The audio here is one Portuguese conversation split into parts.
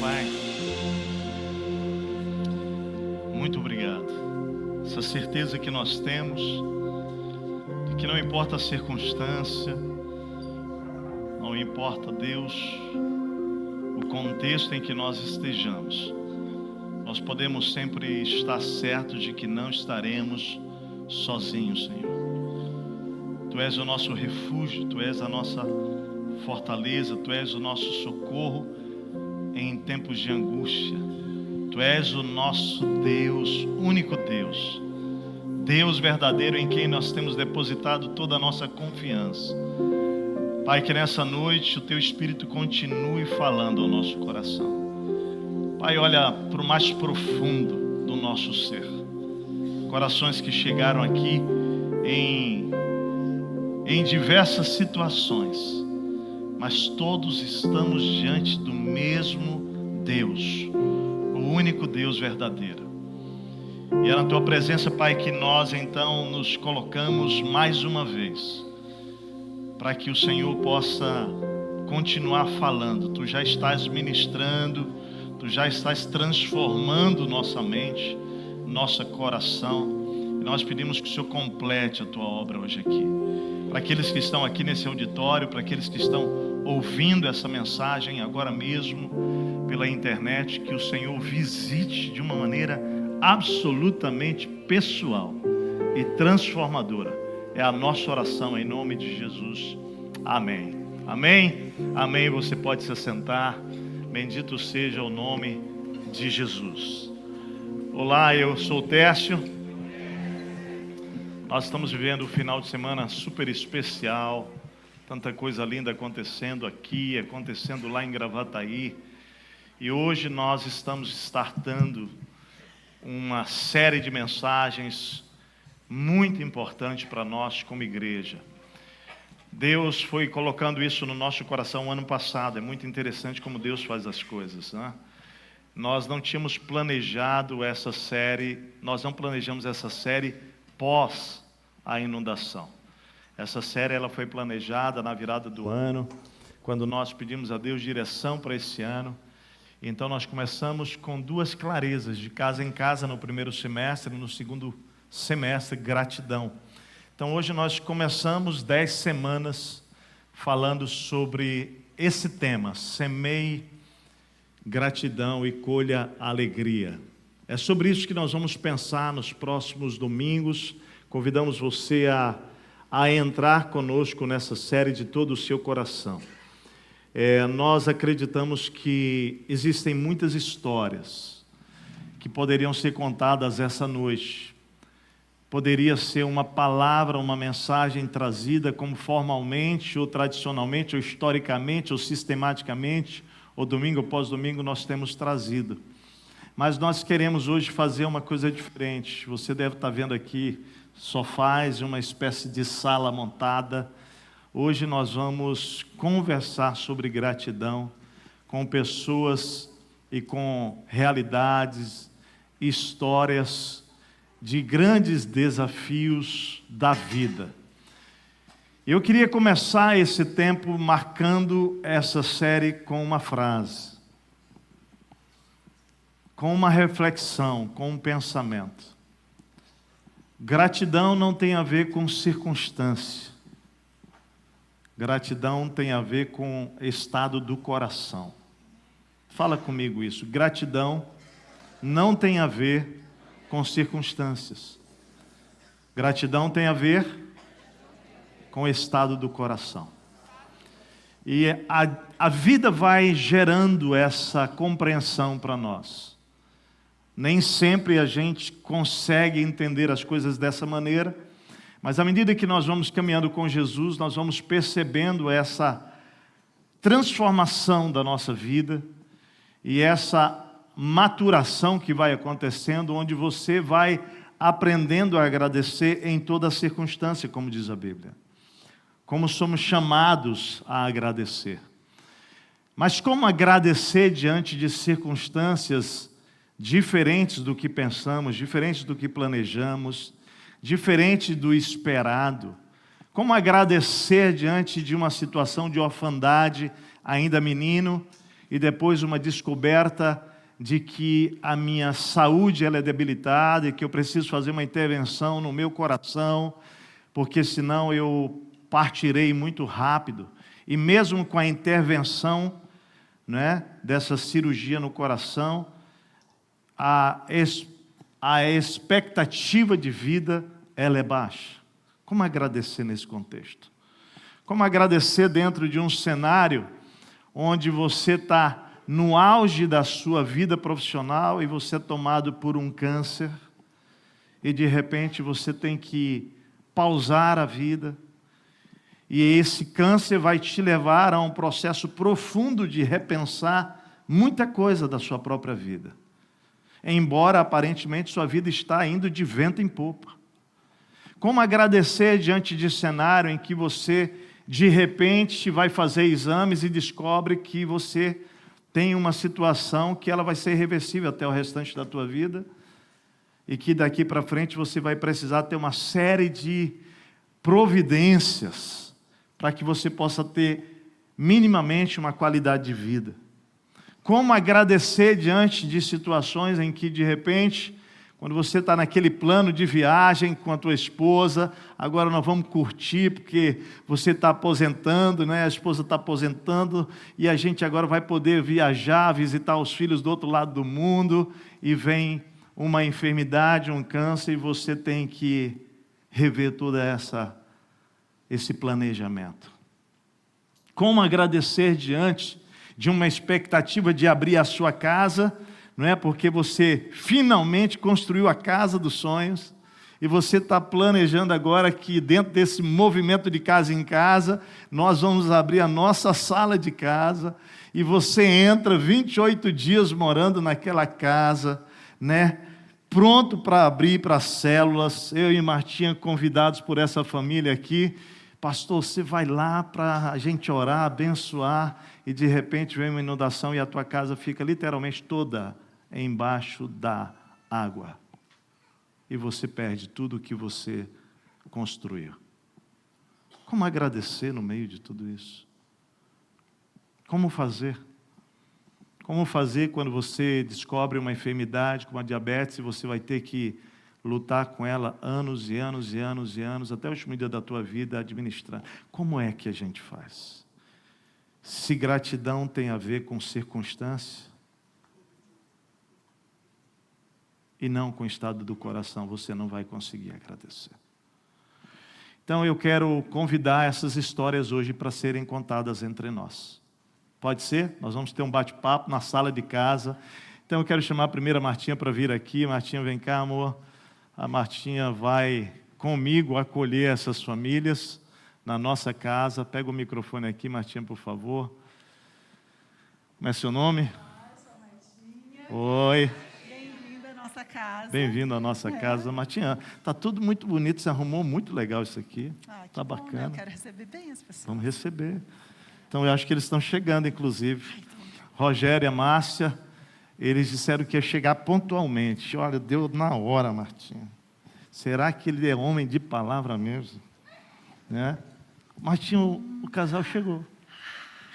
Pai, muito obrigado. Essa certeza que nós temos de que não importa a circunstância, não importa, Deus, o contexto em que nós estejamos, nós podemos sempre estar certos de que não estaremos sozinhos, Senhor. Tu és o nosso refúgio, Tu és a nossa fortaleza, Tu és o nosso socorro em tempos de angústia. Tu és o nosso Deus, único Deus, Deus verdadeiro em quem nós temos depositado toda a nossa confiança. Pai, que nessa noite o Teu Espírito continue falando ao nosso coração. Pai, olha para o mais profundo do nosso ser. Corações que chegaram aqui em diversas situações, mas todos estamos diante do mesmo Deus, o único Deus verdadeiro. E é na Tua presença, Pai, que nós então nos colocamos mais uma vez, para que o Senhor possa continuar falando. Tu já estás ministrando, Tu já estás transformando nossa mente, nosso coração, e nós pedimos que o Senhor complete a Tua obra hoje aqui. Para aqueles que estão aqui nesse auditório, para aqueles que estão ouvindo essa mensagem agora mesmo pela internet, que o Senhor visite de uma maneira absolutamente pessoal e transformadora. É a nossa oração em nome de Jesus. Amém. Amém? Amém. Você pode se assentar. Bendito seja o nome de Jesus. Olá, eu sou o Tércio. Nós estamos vivendo um final de semana super especial. Tanta coisa linda acontecendo aqui, acontecendo lá em Gravataí. E hoje nós estamos startando uma série de mensagens muito importante para nós como igreja. Deus foi colocando isso no nosso coração ano passado. É muito interessante como Deus faz as coisas, né? Nós não tínhamos planejado essa série, nós não planejamos essa série pós a inundação. Essa série ela foi planejada na virada do ano, quando nós pedimos a Deus direção para esse ano. Então nós começamos com duas clarezas, de casa em casa no primeiro semestre, no segundo semestre, gratidão. Então hoje nós começamos 10 semanas falando sobre esse tema, semeie gratidão e colha alegria. É sobre isso que nós vamos pensar nos próximos domingos. Convidamos você a entrar conosco nessa série de todo o seu coração. Nós acreditamos que existem muitas histórias que poderiam ser contadas essa noite. Poderia ser uma palavra, uma mensagem trazida como formalmente, ou tradicionalmente, ou historicamente, ou sistematicamente, ou domingo após domingo nós temos trazido. Mas nós queremos hoje fazer uma coisa diferente. Você deve estar vendo aqui sofás, uma espécie de sala montada. Hoje nós vamos conversar sobre gratidão com pessoas e com realidades, histórias de grandes desafios da vida. Eu queria começar esse tempo marcando essa série com uma frase, com uma reflexão, com um pensamento. Gratidão não tem a ver com circunstância. Gratidão tem a ver com estado do coração. Fala comigo isso. Gratidão não tem a ver com circunstâncias. Gratidão tem a ver com o estado do coração. E a vida vai gerando essa compreensão para nós. Nem sempre a gente consegue entender as coisas dessa maneira, mas à medida que nós vamos caminhando com Jesus, nós vamos percebendo essa transformação da nossa vida e essa maturação que vai acontecendo, onde você vai aprendendo a agradecer em toda circunstância, como diz a Bíblia. Como somos chamados a agradecer. Mas como agradecer diante de circunstâncias diferentes do que pensamos, diferentes do que planejamos, diferente do esperado? Como agradecer diante de uma situação de orfandade, ainda menino, e depois uma descoberta de que a minha saúde ela é debilitada e que eu preciso fazer uma intervenção no meu coração, porque senão eu partirei muito rápido. E mesmo com a intervenção, né, dessa cirurgia no coração, a expectativa de vida ela é baixa. Como agradecer nesse contexto? Como agradecer dentro de um cenário onde você está no auge da sua vida profissional e você é tomado por um câncer e de repente você tem que pausar a vida e esse câncer vai te levar a um processo profundo de repensar muita coisa da sua própria vida. Embora aparentemente sua vida está indo de vento em popa. Como agradecer diante de cenário em que você de repente vai fazer exames e descobre que você tem uma situação que ela vai ser irreversível até o restante da tua vida e que daqui para frente você vai precisar ter uma série de providências para que você possa ter minimamente uma qualidade de vida. Como agradecer diante de situações em que de repente, quando você está naquele plano de viagem com a tua esposa, agora nós vamos curtir porque você está aposentando, né? A esposa está aposentando e a gente agora vai poder viajar, visitar os filhos do outro lado do mundo e vem uma enfermidade, um câncer e você tem que rever todo esse planejamento. Como agradecer diante de uma expectativa de abrir a sua casa, não é? Porque você finalmente construiu a casa dos sonhos e você está planejando agora que dentro desse movimento de casa em casa, nós vamos abrir a nossa sala de casa e você entra 28 dias morando naquela casa, né? Pronto para abrir para as células. Eu e Martinha convidados por essa família aqui. Pastor, você vai lá para a gente orar, abençoar e de repente vem uma inundação e a tua casa fica literalmente toda embaixo da água. E você perde tudo o que você construiu. Como agradecer no meio de tudo isso? Como fazer? Como fazer quando você descobre uma enfermidade como a diabetes e você vai ter que lutar com ela anos e anos e anos e anos, até o último dia da tua vida administrar? Como é que a gente faz? Se gratidão tem a ver com circunstância e não com o estado do coração, você não vai conseguir agradecer. Então eu quero convidar essas histórias hoje para serem contadas entre nós. Pode ser? Nós vamos ter um bate-papo na sala de casa. Então eu quero chamar a primeira Martinha para vir aqui. Martinha, vem cá, amor. A Martinha vai comigo acolher essas famílias na nossa casa. Pega o microfone aqui, Martinha, por favor. Como é seu nome? Eu sou a Martinha. Oi. Bem-vinda à nossa casa. Bem-vindo à nossa casa. Martinha, está tudo muito bonito, você arrumou muito legal isso aqui. Está bom, bacana. né? Eu quero receber bem as pessoas. Vamos receber. Então, eu acho que eles estão chegando, inclusive. Rogério e a Márcia, eles disseram que ia chegar pontualmente. Olha, deu na hora, Martinha. Será que ele é homem de palavra mesmo? Né? Martinha, o casal chegou.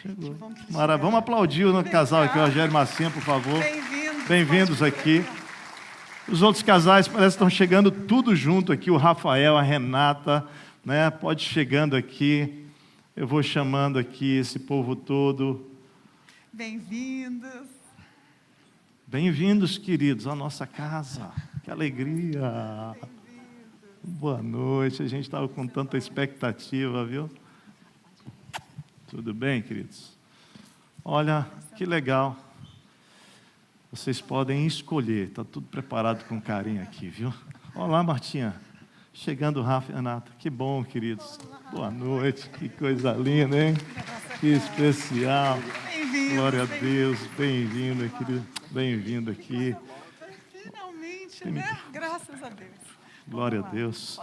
Chegou. Maravilha. Vamos aplaudir o casal aqui, Rogério e Marcinha, por favor. Bem-vindos. Bem-vindos aqui. Os outros casais parece que estão chegando tudo junto aqui. O Rafael, a Renata, né? Pode ir chegando aqui. Eu vou chamando aqui esse povo todo. Bem-vindos. Bem-vindos, queridos, à nossa casa. Que alegria. Boa noite. A gente estava com tanta expectativa, viu? Tudo bem, queridos? Olha, que legal. Vocês podem escolher. Está tudo preparado com carinho aqui, viu? Olá, Martinha. Chegando o Rafa e Renata. Que bom, queridos. Boa noite. Que coisa linda, hein? Que especial. Bem-vindos. Glória a Deus. Bem-vindo, querido. Bem-vindo aqui. Finalmente, né? Graças a Deus. Glória a Deus.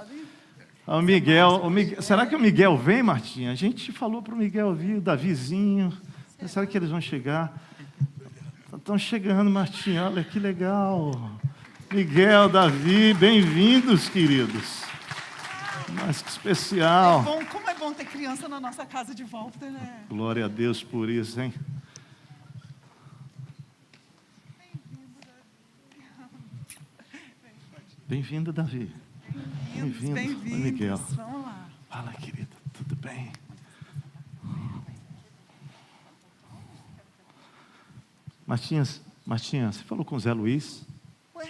O Miguel, será que o Miguel vem, Martinha? A gente falou para o Miguel vir, o Davizinho. Será que eles vão chegar? Estão chegando, Martinha. Olha que legal. Miguel, Davi, bem-vindos, queridos. Mas que especial. Como é bom ter criança na nossa casa de volta, né? Glória a Deus por isso, hein? Bem-vindo, Davi. Bem-vindo. Oi, Miguel. Vamos lá. Fala, querida. Tudo bem? Martinha, você falou com o Zé Luiz? Ué,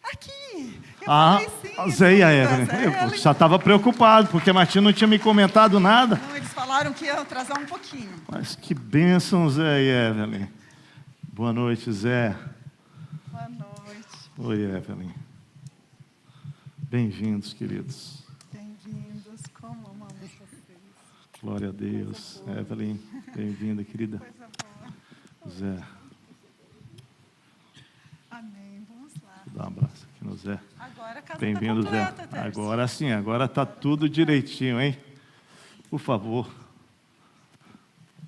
aqui. Eu falei sim, Zé e a da Evelyn. Zé, Eu já estava preocupado, porque a Martinha não tinha me comentado nada. Não, eles falaram que ia atrasar um pouquinho. Mas que bênção, Zé e Evelyn. Boa noite, Zé. Boa noite. Oi, Evelyn. Bem-vindos, queridos. Bem-vindos. Como amamos vocês. Glória a Deus. Evelyn, bem-vinda, querida. Coisa boa. Zé, Amém. Vamos lá. dá um abraço aqui no Zé. Agora a casa Bem-vindo, está Zé. completa, Tércio. Agora sim, agora está tudo direitinho, hein? Por favor.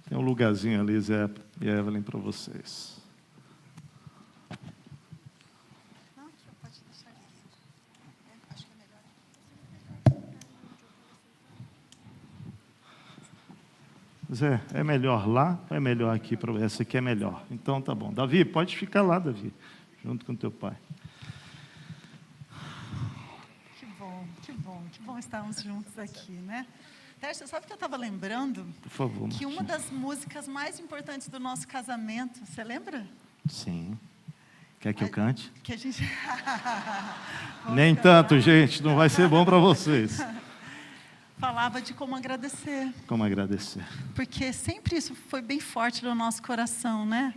Tem um lugarzinho ali, Zé e Evelyn, para vocês. Não, pode deixar aqui. Acho que é melhor. Zé, é melhor lá ou é melhor aqui? Essa aqui é melhor. Então tá bom. Davi, pode ficar lá, Davi, junto com teu pai. Que bom estarmos juntos aqui, né? Tércio, sabe o que eu estava lembrando? Por favor, Que uma Martinha. das músicas mais importantes do nosso casamento, você lembra? Sim. Quer que eu cante? Que a gente... Nem tanto, gente. Não vai ser bom para vocês. Falava de como agradecer. Como agradecer? Porque sempre isso foi bem forte no nosso coração, né?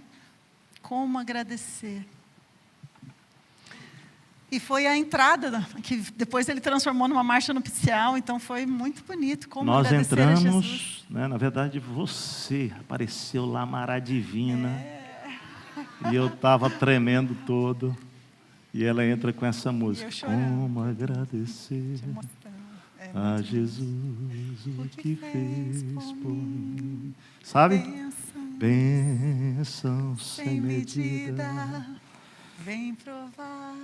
Como agradecer. E foi a entrada, que depois ele transformou numa marcha nupcial, então foi muito bonito. Como Nós agradecer a Jesus. entramos, né, na verdade, você apareceu lá, Mara Divina, e eu estava tremendo todo, e ela entra com essa música. Como agradecer a Jesus o que fez por mim. Sabe? Bênção sem medida. Vem provar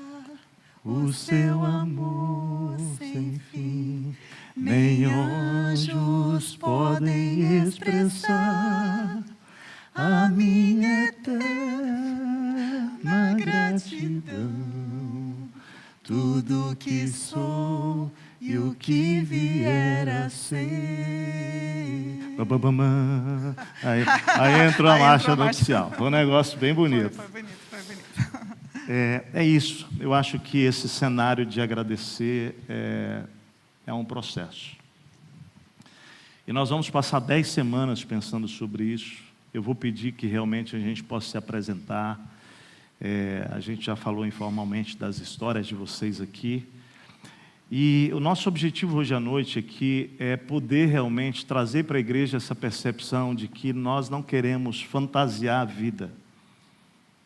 o seu amor sem fim, nem anjos podem expressar a minha eterna gratidão. Tudo que sou e o que vier a ser. Aí entrou a marcha nupcial. Foi um negócio bem bonito. Foi bonito. É isso. Eu acho que esse cenário de agradecer é um processo. E nós vamos passar 10 semanas pensando sobre isso. Eu vou pedir que realmente a gente possa se apresentar. A gente já falou informalmente das histórias de vocês aqui. E o nosso objetivo hoje à noite aqui é poder realmente trazer para a igreja essa percepção de que nós não queremos fantasiar a vida.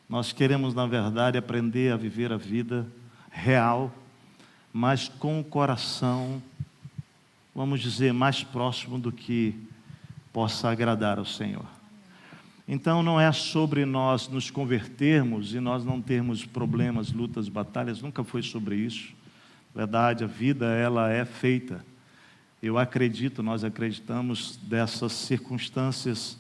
Nós queremos, na verdade, aprender a viver a vida real, mas com o coração, vamos dizer, mais próximo do que possa agradar ao Senhor. Então, não é sobre nós nos convertermos e nós não termos problemas, lutas, batalhas, nunca foi sobre isso. Na verdade, a vida, ela é feita. Eu acredito, nós acreditamos dessas circunstâncias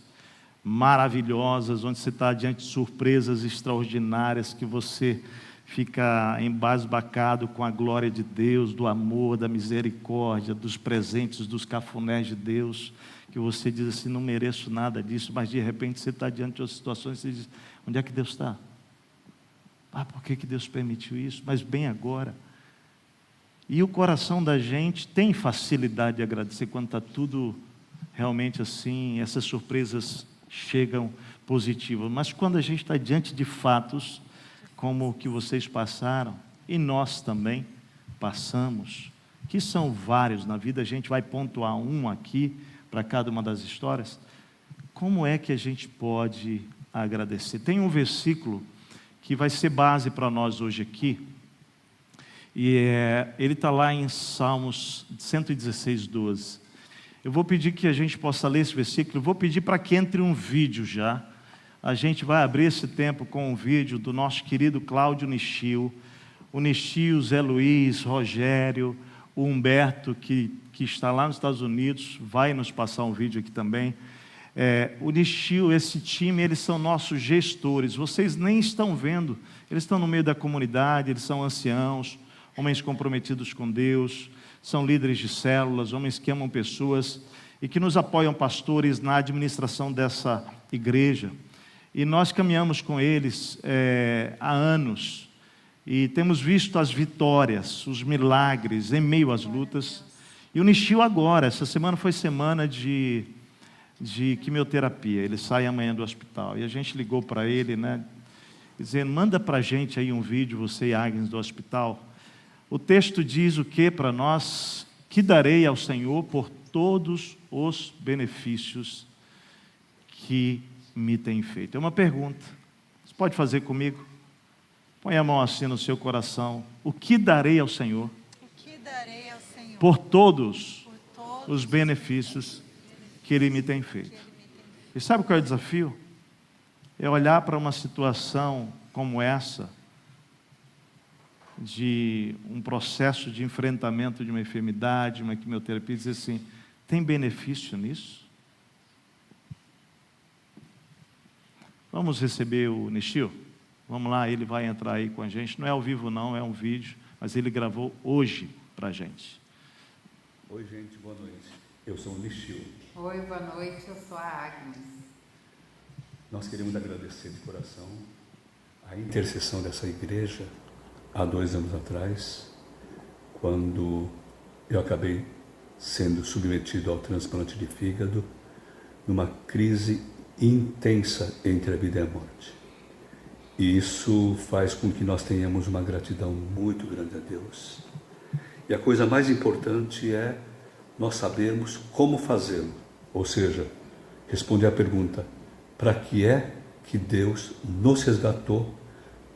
maravilhosas, onde você está diante de surpresas extraordinárias, que você fica embasbacado com a glória de Deus, do amor, da misericórdia, dos presentes, dos cafunés de Deus, que você diz assim, não mereço nada disso, mas de repente você está diante de outras situações e você diz, onde é que Deus está? Por que Deus permitiu isso? Mas bem agora. E o coração da gente tem facilidade de agradecer quando está tudo realmente assim, essas surpresas chegam positivas. Mas quando a gente está diante de fatos, como o que vocês passaram, e nós também passamos, que são vários na vida, a gente vai pontuar um aqui, para cada uma das histórias, como é que a gente pode agradecer? Tem um versículo que vai ser base para nós hoje aqui, e ele está lá em Salmos 116, 12. Eu vou pedir que a gente possa ler esse versículo, eu vou pedir para que entre um vídeo já. A gente vai abrir esse tempo com um vídeo do nosso querido Cláudio Nishio, o Nishio, Zé Luiz, Rogério, o Humberto, que está lá nos Estados Unidos, vai nos passar um vídeo aqui também. O Nishio, esse time, eles são nossos gestores, vocês nem estão vendo, eles estão no meio da comunidade, eles são anciãos, homens comprometidos com Deus, são líderes de células, homens que amam pessoas e que nos apoiam, pastores, na administração dessa igreja. E nós caminhamos com eles há anos e temos visto as vitórias, os milagres em meio às lutas. E o Nishio agora, essa semana foi semana de quimioterapia, ele sai amanhã do hospital. E a gente ligou para ele, né, dizendo, manda para a gente aí um vídeo, você e Agnes, do hospital. O texto diz o que para nós? Que darei ao Senhor por todos os benefícios que me tem feito. É uma pergunta, você pode fazer comigo? Põe a mão assim no seu coração. O que darei ao Senhor? Por todos os benefícios que Ele me tem feito. E sabe qual é o desafio? É olhar para uma situação como essa, de um processo de enfrentamento de uma enfermidade, uma quimioterapia, e dizer assim, tem benefício nisso? Vamos receber o Nishio? Vamos lá, ele vai entrar aí com a gente. Não é ao vivo não, é um vídeo, mas ele gravou hoje para a gente. Oi, gente, boa noite. Eu sou o Nishio. Oi, boa noite, eu sou a Agnes. Nós queremos agradecer de coração a intercessão dessa igreja há 2 anos atrás, quando eu acabei sendo submetido ao transplante de fígado, numa crise intensa entre a vida e a morte. E isso faz com que nós tenhamos uma gratidão muito grande a Deus. E a coisa mais importante é nós sabermos como fazê-lo. Ou seja, responder à pergunta, para que é que Deus nos resgatou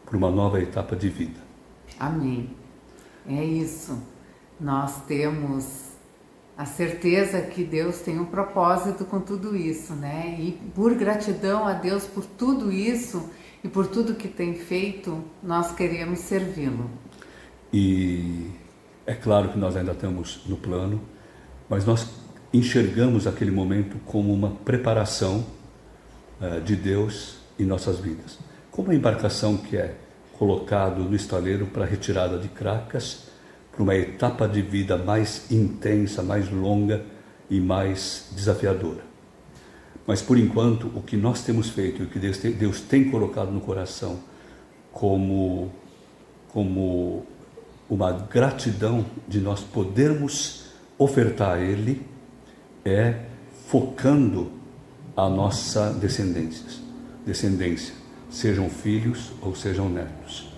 para uma nova etapa de vida? Amém. É isso. Nós temos a certeza que Deus tem um propósito com tudo isso, né? E por gratidão a Deus por tudo isso e por tudo que tem feito, nós queremos servi-lo. E é claro que nós ainda estamos no plano, mas nós enxergamos aquele momento como uma preparação de Deus em nossas vidas. Como a embarcação que é colocado no estaleiro para retirada de cracas, para uma etapa de vida mais intensa, mais longa e mais desafiadora. Mas por enquanto, o que nós temos feito e o que Deus tem colocado no coração como uma gratidão de nós podermos ofertar a Ele é focando a nossa descendência, sejam filhos ou sejam netos.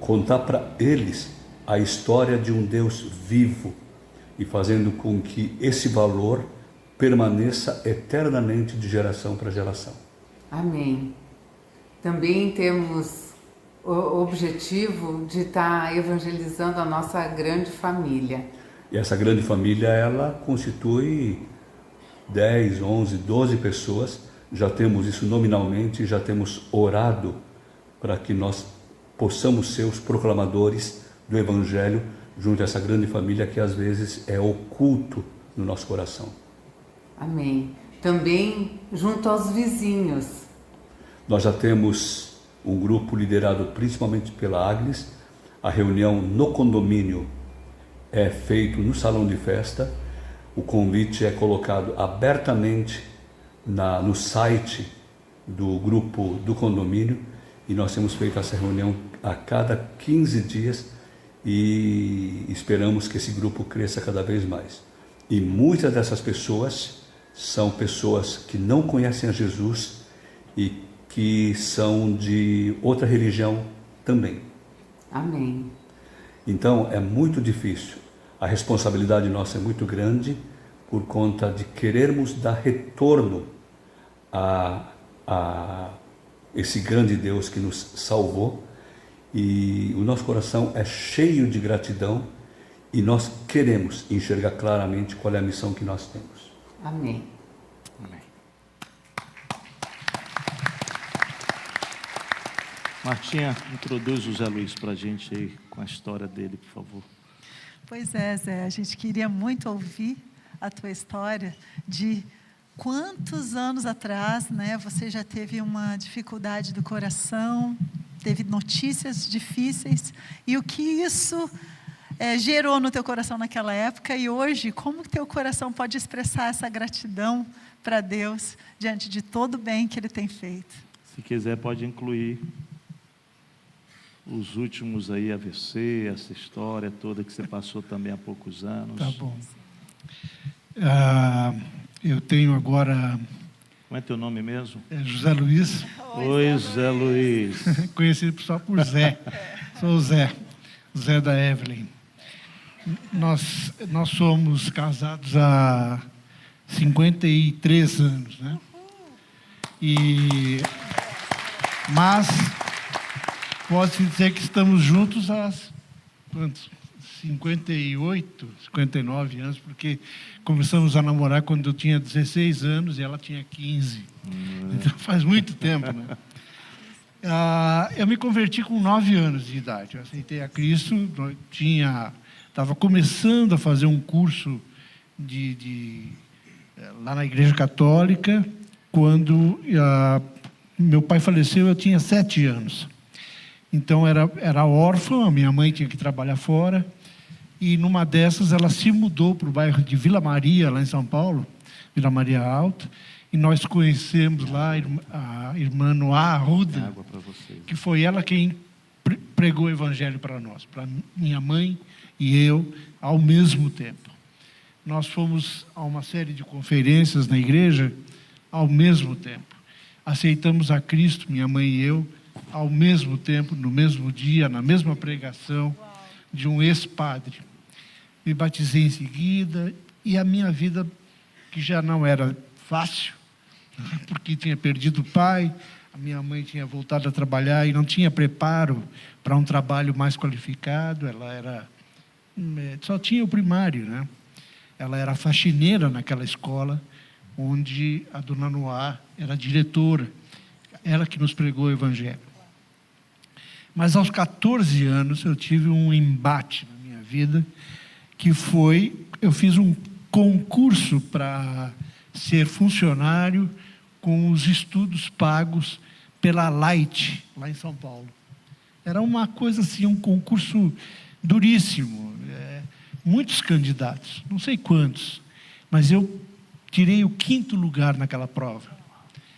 Contar para eles a história de um Deus vivo e fazendo com que esse valor permaneça eternamente de geração para geração. Amém. Também temos o objetivo de estar evangelizando a nossa grande família. E essa grande família, ela constitui 10, 11, 12 pessoas. Já temos isso nominalmente, já temos orado para que nós possamos ser os proclamadores do Evangelho junto a essa grande família que às vezes é oculto no nosso coração. Amém. Também junto aos vizinhos. Nós já temos um grupo liderado principalmente pela Agnes. A reunião no condomínio é feito no salão de festa. O convite é colocado abertamente no site do grupo do condomínio e nós temos feito essa reunião a cada 15 dias e esperamos que esse grupo cresça cada vez mais. E muitas dessas pessoas são pessoas que não conhecem a Jesus e que são de outra religião também. Amém. Então é muito difícil, a responsabilidade nossa é muito grande por conta de querermos dar retorno a esse grande Deus que nos salvou, e o nosso coração é cheio de gratidão e nós queremos enxergar claramente qual é a missão que nós temos. Amém. Amém. Martinha, introduz o Zé Luiz para a gente aí com a história dele, por favor. Pois é, Zé, a gente queria muito ouvir a tua história de quantos anos atrás, né, você já teve uma dificuldade do coração, teve notícias difíceis, e o que isso gerou no teu coração naquela época, e hoje, como que teu coração pode expressar essa gratidão para Deus diante de todo o bem que Ele tem feito? Se quiser, pode incluir os últimos aí, AVC, essa história toda que você passou também há poucos anos. Tá bom. Eu tenho agora... Como é teu nome mesmo? É José Luiz. Oi, Zé Luiz. Conhecido só por Zé. Sou o Zé. Zé da Evelyn. Nós somos casados há 53 anos, né? Mas pode-se dizer que estamos juntos há quantos? 58, 59 anos, porque começamos a namorar quando eu tinha 16 anos e ela tinha 15. Então faz muito tempo, né? Eu me converti com 9 anos de idade. Eu aceitei a Cristo, estava começando a fazer um curso lá na Igreja Católica. Quando meu pai faleceu, eu tinha 7 anos. Então, era órfã, a minha mãe tinha que trabalhar fora. E, numa dessas, ela se mudou para o bairro de Vila Maria, lá em São Paulo, Vila Maria Alta. E nós conhecemos lá a irmã Noá Arruda, que foi ela quem pregou o Evangelho para nós, para minha mãe e eu, ao mesmo tempo. Nós fomos a uma série de conferências na igreja ao mesmo tempo. Aceitamos a Cristo, minha mãe e eu, ao mesmo tempo, no mesmo dia, na mesma pregação de um ex-padre. Me batizei em seguida, e a minha vida, que já não era fácil, porque tinha perdido o pai, a minha mãe tinha voltado a trabalhar e não tinha preparo para um trabalho mais qualificado, ela só tinha o primário, né? Ela era faxineira naquela escola, onde a dona Noá era diretora, ela que nos pregou o Evangelho. Mas aos 14 anos eu tive um embate na minha vida, que foi, eu fiz um concurso para ser funcionário com os estudos pagos pela Light, lá em São Paulo. Era uma coisa assim, um concurso duríssimo, muitos candidatos, não sei quantos, mas eu tirei o 5º lugar naquela prova.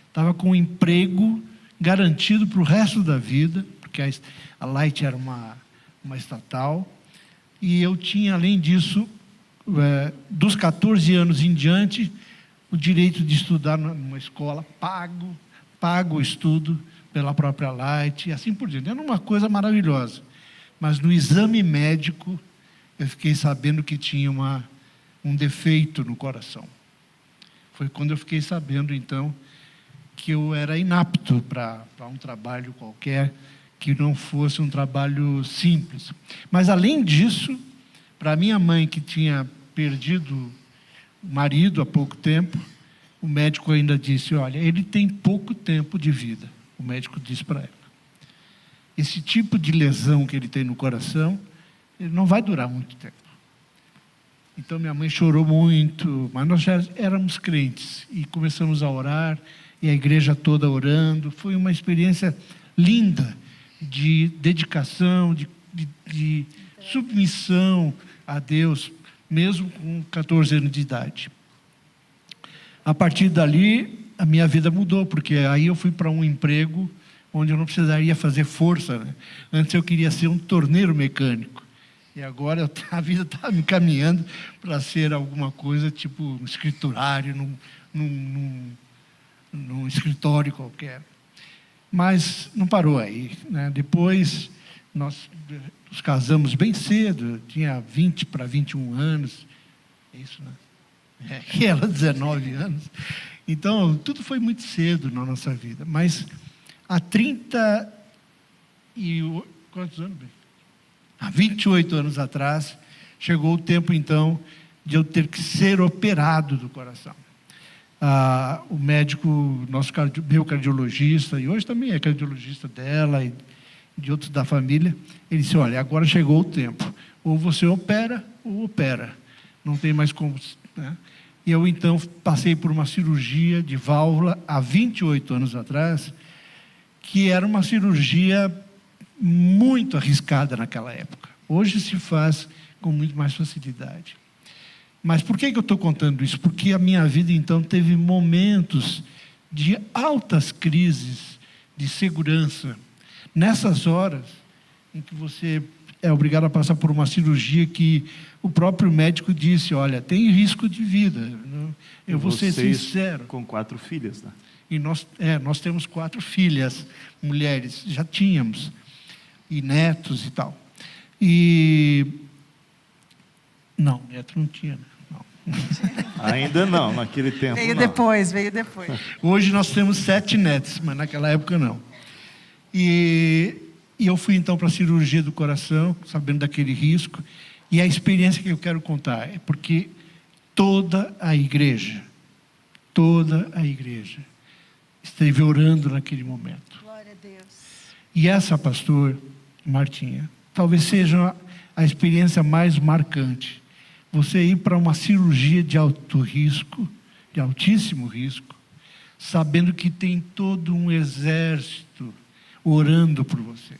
Estava com um emprego garantido para o resto da vida, porque a Light era uma estatal, e eu tinha, além disso, dos 14 anos em diante, o direito de estudar numa escola pago o estudo pela própria Light, e assim por diante. Era uma coisa maravilhosa. Mas no exame médico, eu fiquei sabendo que tinha um defeito no coração. Foi quando eu fiquei sabendo, então, que eu era inapto para um trabalho qualquer, que não fosse um trabalho simples. Mas, além disso, para minha mãe, que tinha perdido o marido há pouco tempo, o médico ainda disse, olha, ele tem pouco tempo de vida. O médico disse para ela. Esse tipo de lesão que ele tem no coração, ele não vai durar muito tempo. Então, minha mãe chorou muito, mas nós já éramos crentes, e começamos a orar, e a igreja toda orando. Foi uma experiência linda, de dedicação, de submissão a Deus, mesmo com 14 anos de idade. A partir dali, a minha vida mudou, porque aí eu fui para um emprego onde eu não precisaria fazer força, né? Antes eu queria ser um torneiro mecânico. E agora a vida está me caminhando para ser alguma coisa tipo um escriturário, num escritório qualquer. Mas não parou aí, né? Depois nós nos casamos bem cedo, eu tinha 20 para 21 anos, é isso, né? E ela 19 anos. Então, tudo foi muito cedo na nossa vida. Mas há quantos anos, bem? Há 28 anos atrás, chegou o tempo, então, de eu ter que ser operado do coração. O médico, meu cardiologista, e hoje também é cardiologista dela e de outros da família, ele disse, olha, agora chegou o tempo. Ou você opera, ou opera. Não tem mais como... Né? E eu, então, passei por uma cirurgia de válvula há 28 anos atrás, que era uma cirurgia muito arriscada naquela época. Hoje se faz com muito mais facilidade. Mas por que eu estou contando isso? Porque a minha vida, então, teve momentos de altas crises de segurança. Nessas horas em que você é obrigado a passar por uma cirurgia que o próprio médico disse, olha, tem risco de vida. Eu vou ser sincero. Com 4 filhas, né? E nós temos 4 filhas, mulheres, já tínhamos, e netos e tal. Não, neto não tinha, não. Ainda não, naquele tempo Veio não. depois. Hoje nós temos 7 netos, mas naquela época não. E eu fui então para a cirurgia do coração, sabendo daquele risco, e a experiência que eu quero contar é porque toda a igreja esteve orando naquele momento. Glória a Deus. E essa, pastor Martinha, talvez seja a experiência mais marcante. Você ir para uma cirurgia de alto risco, de altíssimo risco, sabendo que tem todo um exército orando por você.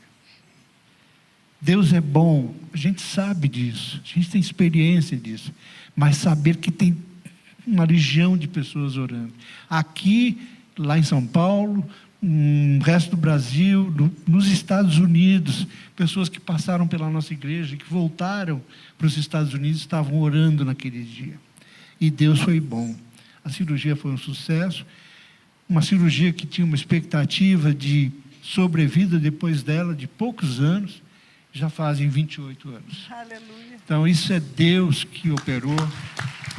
Deus é bom, a gente sabe disso, a gente tem experiência disso, mas saber que tem uma legião de pessoas orando. Aqui, lá em São Paulo, no resto do Brasil, nos Estados Unidos, pessoas que passaram pela nossa igreja, que voltaram para os Estados Unidos, estavam orando naquele dia. E Deus foi bom. A cirurgia foi um sucesso, uma cirurgia que tinha uma expectativa de sobrevida depois dela, de poucos anos, já fazem 28 anos. Aleluia. Então, isso é Deus que operou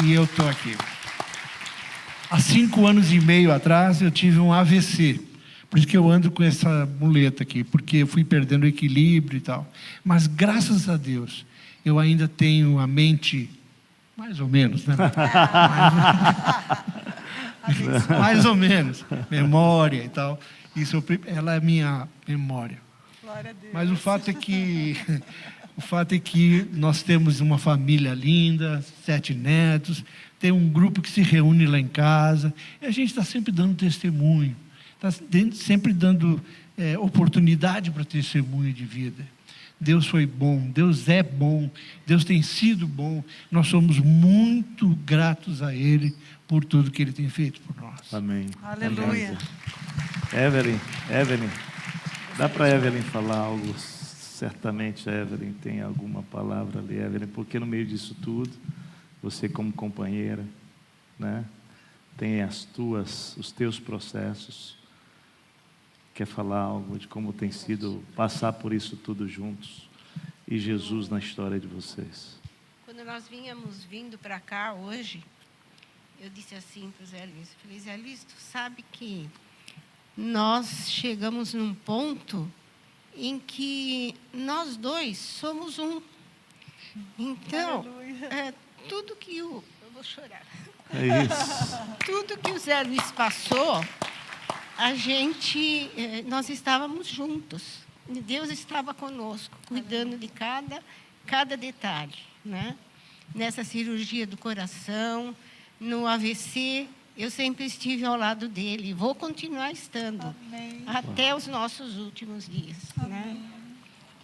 e eu estou aqui. Há 5 anos e meio atrás, eu tive um AVC. Por isso que eu ando com essa muleta aqui, porque eu fui perdendo o equilíbrio e tal. Mas, graças a Deus, eu ainda tenho a mente, mais ou menos, né? Mais ou menos. Memória e tal. Isso, ela é minha memória. Glória a Deus. Mas o fato é que nós temos uma família linda, 7 netos, tem um grupo que se reúne lá em casa, e a gente está sempre dando testemunho, está sempre dando oportunidade para testemunho de vida. Deus foi bom, Deus é bom, Deus tem sido bom, nós somos muito gratos a Ele por tudo que Ele tem feito por nós. Amém. Aleluia. Evelyn, dá para a Evelyn falar algo? Certamente a Evelyn tem alguma palavra ali, Evelyn, porque no meio disso tudo, você como companheira, né, tem os teus processos, quer falar algo de como tem sido passar por isso tudo juntos, e Jesus na história de vocês. Quando nós vindo para cá hoje, eu disse assim para o Zé Listo, falei, Zé Listo, sabe que nós chegamos num ponto em que nós dois somos um. Então, tudo que eu vou chorar. É isso. Tudo que o Zé Luiz passou, nós estávamos juntos. E Deus estava conosco, cuidando de cada detalhe, né? Nessa cirurgia do coração, no AVC, eu sempre estive ao lado dele, vou continuar estando. Amém. Até os nossos últimos dias, né?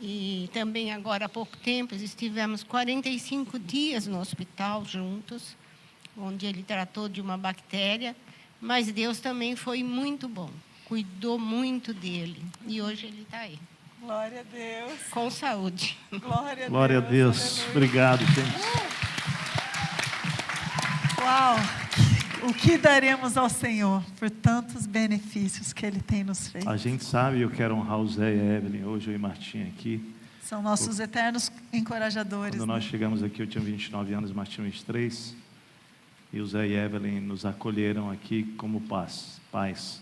E também agora há pouco tempo estivemos 45 dias no hospital juntos, onde ele tratou de uma bactéria, mas Deus também foi muito bom, cuidou muito dele e hoje ele está aí. Glória a Deus. Com saúde. Glória a Deus. Aleluia. Obrigado, gente. Uau! O que daremos ao Senhor por tantos benefícios que Ele tem nos feito? A gente sabe, eu quero honrar o Zé e a Evelyn, hoje eu e Martinha aqui. São nossos eternos encorajadores. Quando nós chegamos aqui, eu tinha 29 anos, Martinha 23, e o Zé e a Evelyn nos acolheram aqui como pais.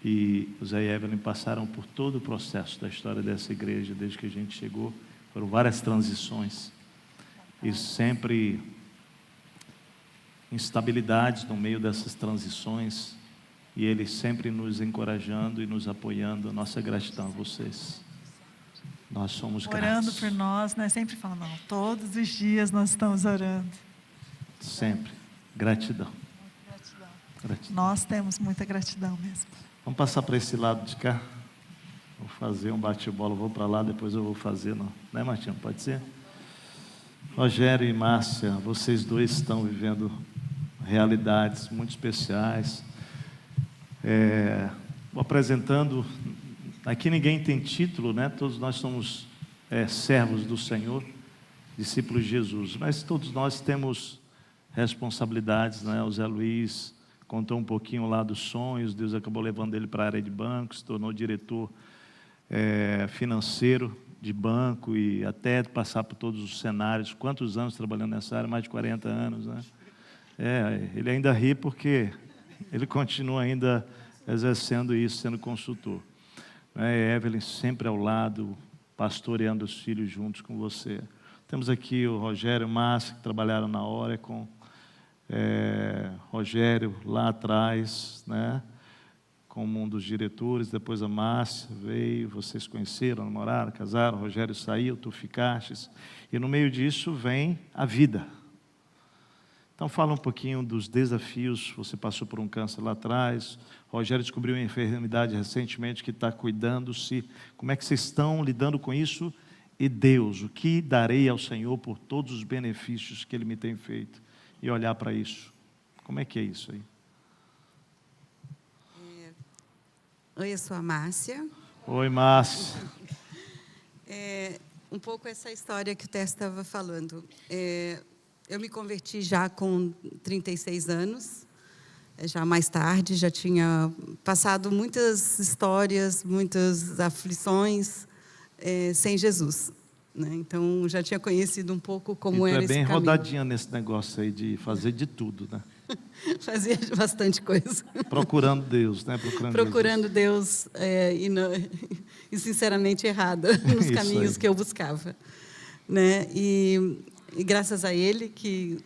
E o Zé e a Evelyn passaram por todo o processo da história dessa igreja, desde que a gente chegou. Foram várias transições. E sempre instabilidades no meio dessas transições. E eles sempre nos encorajando e nos apoiando. Nossa gratidão a vocês. Nós somos gratos. Orando por nós, né? Sempre falando, não, todos os dias nós estamos orando. Sempre. Gratidão. Gratidão. Nós temos muita gratidão mesmo. Vamos passar para esse lado de cá. Vou fazer um bate-bola, vou para lá, depois eu vou fazer, não. Né, Martinho? Pode ser? Rogério e Márcia, vocês dois estão vivendo realidades muito especiais. Vou apresentando, aqui ninguém tem título, né? Todos nós somos servos do Senhor, discípulos de Jesus, mas todos nós temos responsabilidades, né? O Zé Luiz contou um pouquinho lá dos sonhos, Deus acabou levando ele para a área de banco, se tornou diretor financeiro de banco e até passar por todos os cenários. Quantos anos trabalhando nessa área? Mais de 40 anos, né? Ele ainda ri porque ele continua ainda exercendo isso, sendo consultor. Evelyn sempre ao lado, pastoreando os filhos juntos com você. Temos aqui o Rogério e Márcia, que trabalharam na Orecon. Rogério lá atrás, né? Como um dos diretores, depois a Márcia veio, vocês conheceram, namoraram, casaram, o Rogério saiu, tu ficastes, e no meio disso vem a vida. Então fala um pouquinho dos desafios, você passou por um câncer lá atrás, o Rogério descobriu uma enfermidade recentemente que está cuidando-se, como é que vocês estão lidando com isso? E Deus, o que darei ao Senhor por todos os benefícios que Ele me tem feito? E olhar para isso, como é que é isso aí? Oi, eu sou a Márcia. Oi, Márcia. Um pouco essa história que o Tércio estava falando. Eu me converti já com 36 anos, já mais tarde, já tinha passado muitas histórias, muitas aflições sem Jesus, né? Então, já tinha conhecido um pouco como era esse caminho. Tu é bem rodadinha nesse negócio aí de fazer de tudo, né? Fazia bastante coisa. Procurando Deus, né? Procurando Deus e sinceramente errada nos caminhos que eu buscava, né? E graças a Ele que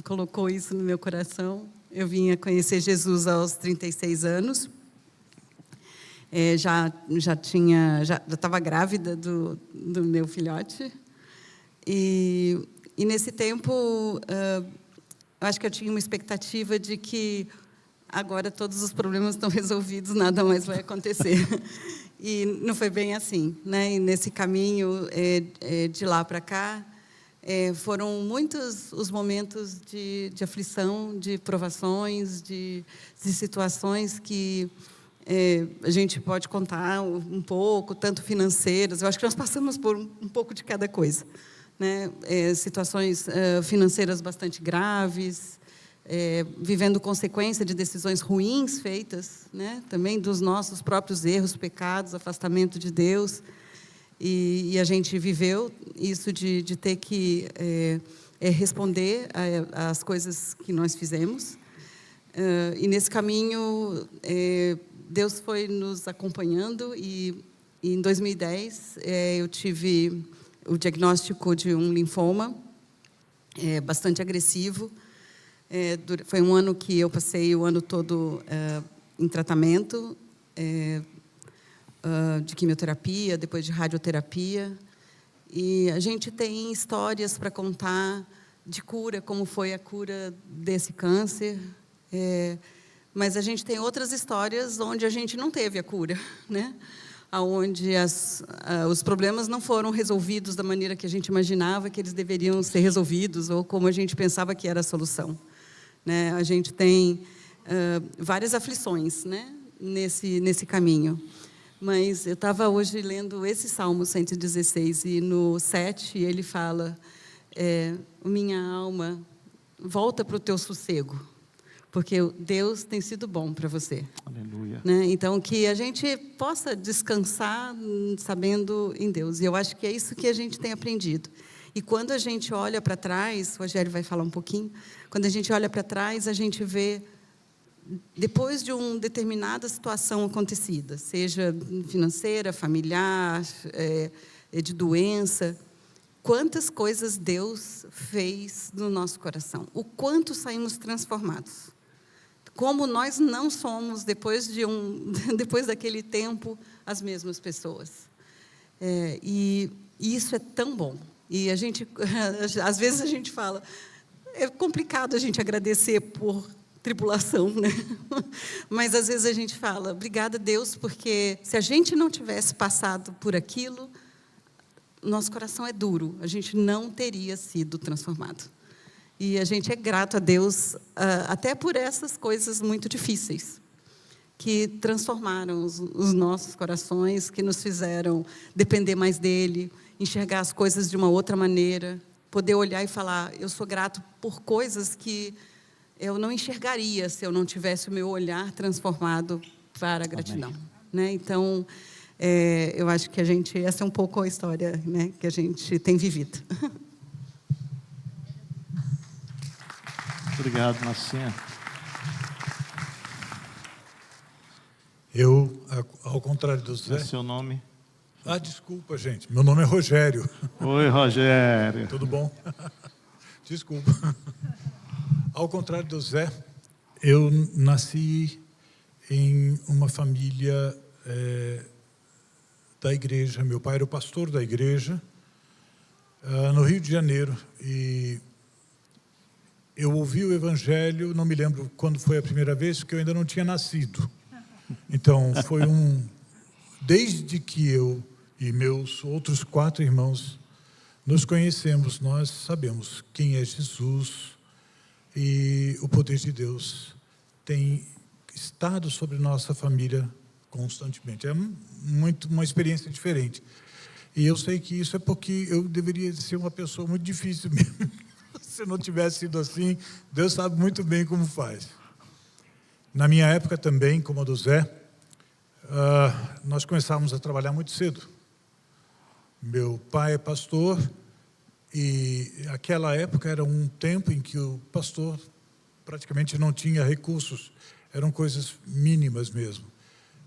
colocou isso no meu coração, eu vim a conhecer Jesus aos 36 anos. Já estava grávida do meu filhote e nesse tempo eu acho que eu tinha uma expectativa de que agora todos os problemas estão resolvidos, nada mais vai acontecer. E não foi bem assim, né? E nesse caminho de lá para cá, foram muitos os momentos de aflição, de provações, de situações que a gente pode contar um pouco, tanto financeiras. Eu acho que nós passamos por um pouco de cada coisa, né? Situações financeiras bastante graves, vivendo consequência de decisões ruins feitas, né? Também dos nossos próprios erros, pecados, afastamento de Deus. E a gente viveu isso de ter que responder às coisas que nós fizemos. E nesse caminho, Deus foi nos acompanhando e em 2010 eu tive o diagnóstico de um linfoma bastante agressivo. Foi um ano que eu passei o ano todo em tratamento de quimioterapia, depois de radioterapia. E a gente tem histórias para contar de cura, como foi a cura desse câncer. Mas a gente tem outras histórias onde a gente não teve a cura, né? Onde os problemas não foram resolvidos da maneira que a gente imaginava que eles deveriam ser resolvidos ou como a gente pensava que era a solução, né? A gente tem várias aflições, né? Nesse caminho. Mas eu estava hoje lendo esse Salmo 116 e no 7 ele fala: minha alma, volta para o teu sossego, porque Deus tem sido bom para você. Aleluia. Né? Então, que a gente possa descansar sabendo em Deus. E eu acho que é isso que a gente tem aprendido. E quando a gente olha para trás, o Rogério vai falar um pouquinho, quando a gente olha para trás, a gente vê, depois de uma determinada situação acontecida, seja financeira, familiar, de doença, quantas coisas Deus fez no nosso coração, o quanto saímos transformados. Como nós não somos, depois daquele tempo, as mesmas pessoas. E isso é tão bom. E a gente, às vezes a gente fala, é complicado a gente agradecer por tribulação, né? Mas às vezes a gente fala, obrigada, Deus, porque se a gente não tivesse passado por aquilo, nosso coração é duro, a gente não teria sido transformado. E a gente é grato a Deus até por essas coisas muito difíceis, que transformaram os nossos corações, que nos fizeram depender mais dele, enxergar as coisas de uma outra maneira, poder olhar e falar, eu sou grato por coisas que eu não enxergaria se eu não tivesse o meu olhar transformado para a gratidão. Né? Então, eu acho que essa é um pouco a história, né, que a gente tem vivido. Obrigado, Nascinha. Eu, ao contrário do Zé... É seu nome? Desculpa, gente. Meu nome é Rogério. Oi, Rogério. Tudo bom? Desculpa. Ao contrário do Zé, eu nasci em uma família da igreja. Meu pai era o pastor da igreja, no Rio de Janeiro. E eu ouvi o Evangelho, não me lembro quando foi a primeira vez, porque eu ainda não tinha nascido. Então, foi desde que eu e meus outros 4 irmãos nos conhecemos, nós sabemos quem é Jesus e o poder de Deus tem estado sobre nossa família constantemente. É uma experiência diferente. E eu sei que isso é porque eu deveria ser uma pessoa muito difícil mesmo. Se não tivesse sido assim, Deus sabe muito bem como faz. Na minha época também, como a do Zé, nós começávamos a trabalhar muito cedo. Meu pai é pastor e aquela época era um tempo em que o pastor praticamente não tinha recursos, eram coisas mínimas mesmo.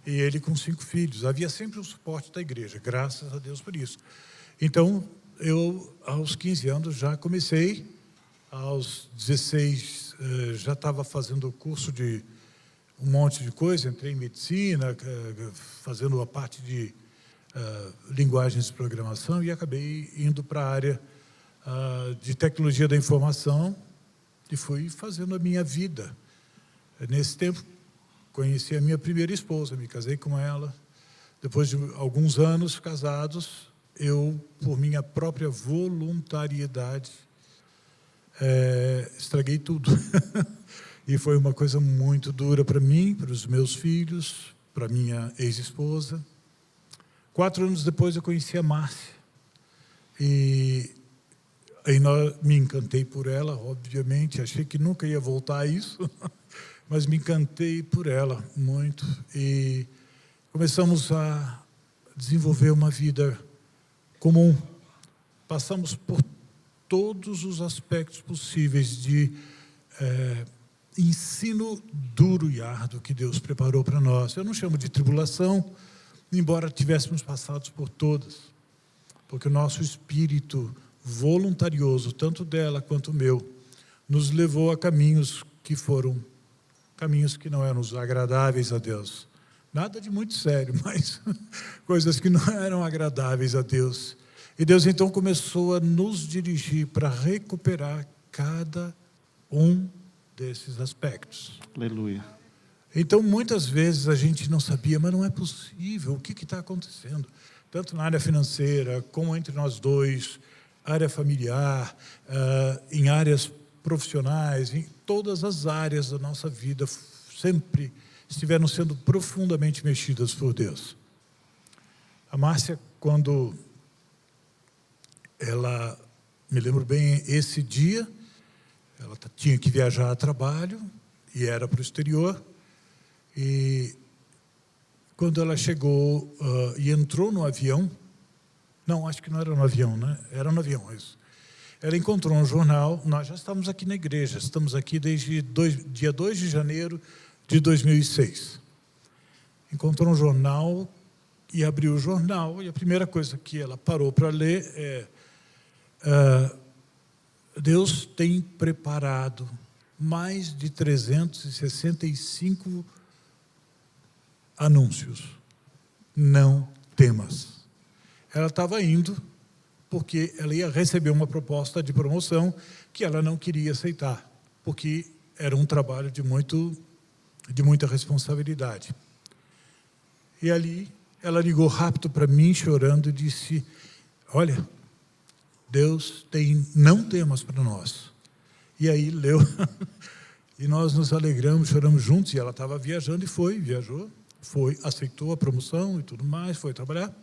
E ele com 5 filhos, havia sempre o suporte da igreja, graças a Deus por isso. Então, eu aos 15 anos já comecei, aos 16 já estava fazendo o curso de um monte de coisa, entrei em medicina, fazendo a parte de linguagens de programação e acabei indo para a área de tecnologia da informação e fui fazendo a minha vida. Nesse tempo, conheci a minha primeira esposa, me casei com ela. Depois de alguns anos casados, eu, por minha própria voluntariedade, estraguei tudo. E foi uma coisa muito dura para mim, para os meus filhos, para minha ex-esposa. 4 anos depois eu conheci a Márcia. E aí me encantei por ela, obviamente. Achei que nunca ia voltar a isso, mas me encantei por ela muito. E começamos a desenvolver uma vida comum. Passamos por todos os aspectos possíveis de ensino duro e árduo que Deus preparou para nós. Eu não chamo de tribulação, embora tivéssemos passado por todas, porque o nosso espírito voluntarioso, tanto dela quanto o meu, nos levou a caminhos que foram caminhos que não eram agradáveis a Deus. Nada de muito sério, mas coisas que não eram agradáveis a Deus. E Deus então começou a nos dirigir para recuperar cada um desses aspectos. Aleluia. Então, muitas vezes a gente não sabia, mas não é possível, o que está acontecendo? Tanto na área financeira, como entre nós dois, área familiar, em áreas profissionais, em todas as áreas da nossa vida, sempre estiveram sendo profundamente mexidas por Deus. A Márcia, quando ela, me lembro bem, esse dia, ela tinha que viajar a trabalho, e era para o exterior, e quando ela chegou e entrou no avião, não, acho que não era no avião, né? Era no avião, isso. Ela encontrou um jornal, nós já estamos aqui na igreja, estamos aqui desde dia 2 de janeiro de 2006. Encontrou um jornal e abriu o jornal, e a primeira coisa que ela parou para ler é Deus tem preparado mais de 365 anúncios. Não temas. Ela estava indo porque ela ia receber uma proposta de promoção que ela não queria aceitar, porque era um trabalho de muita responsabilidade. E ali ela ligou rápido para mim, chorando, e disse: olha, Deus não temas para nós. E aí leu, e nós nos alegramos, choramos juntos, e ela estava viajando e viajou, aceitou a promoção e tudo mais, foi trabalhar.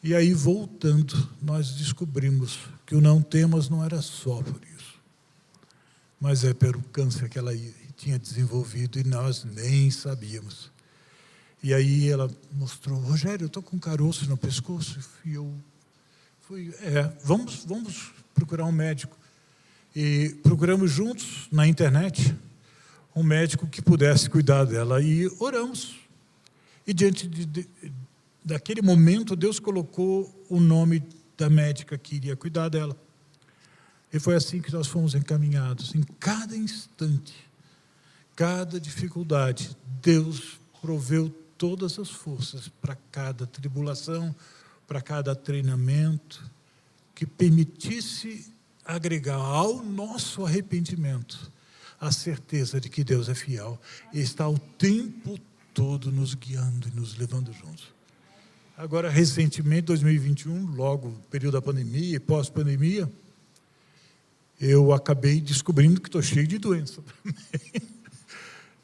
E aí, voltando, nós descobrimos que o não temas não era só por isso, mas é pelo câncer que ela tinha desenvolvido e nós nem sabíamos. E aí ela mostrou, Rogério, eu estou com um caroço no pescoço. E eu fui, vamos procurar um médico. E procuramos juntos, na internet, um médico que pudesse cuidar dela. E oramos. E diante daquele momento, Deus colocou o nome da médica que iria cuidar dela. E foi assim que nós fomos encaminhados. Em cada instante, cada dificuldade, Deus proveu todas as forças para cada tribulação, para cada treinamento, que permitisse agregar ao nosso arrependimento a certeza de que Deus é fiel e está o tempo todo nos guiando e nos levando juntos. Agora, recentemente, 2021, logo período da pandemia e pós-pandemia, eu acabei descobrindo que estou cheio de doença.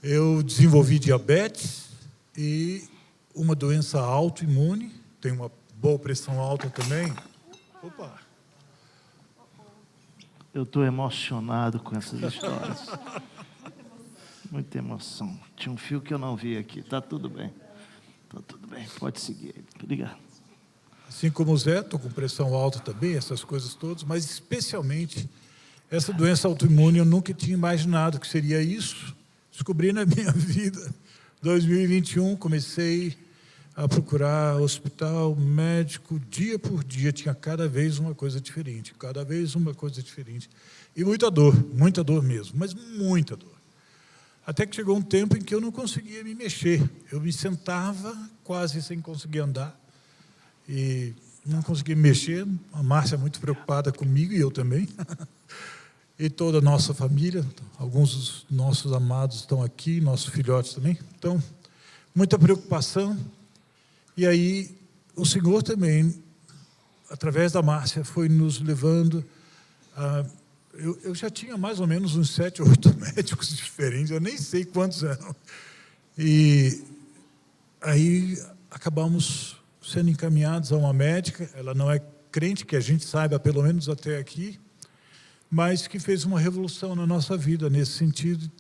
Eu desenvolvi diabetes e uma doença autoimune, tenho uma boa pressão alta também. Opa! Eu estou emocionado com essas histórias. Muita emoção. Tinha um fio que eu não vi aqui. Está tudo bem. Está tudo bem. Pode seguir. Obrigado. Assim como o Zé, estou com pressão alta também, essas coisas todas, mas especialmente essa doença autoimune eu nunca tinha imaginado que seria isso. Descobri na minha vida. 2021, comecei a procurar hospital, médico, dia por dia, tinha cada vez uma coisa diferente, cada vez uma coisa diferente. E muita dor mesmo, mas muita dor. Até que chegou um tempo em que eu não conseguia me mexer. Eu me sentava quase sem conseguir andar e não conseguia me mexer. A Márcia muito preocupada comigo e eu também. E toda a nossa família, alguns dos nossos amados estão aqui, nossos filhotes também. Então, muita preocupação. E aí, o Senhor também, através da Márcia, foi nos levando a... Eu já tinha mais ou menos uns 7 ou 8 médicos diferentes, eu nem sei quantos eram. E aí, acabamos sendo encaminhados a uma médica, ela não é crente, que a gente saiba, pelo menos até aqui, mas que fez uma revolução na nossa vida nesse sentido.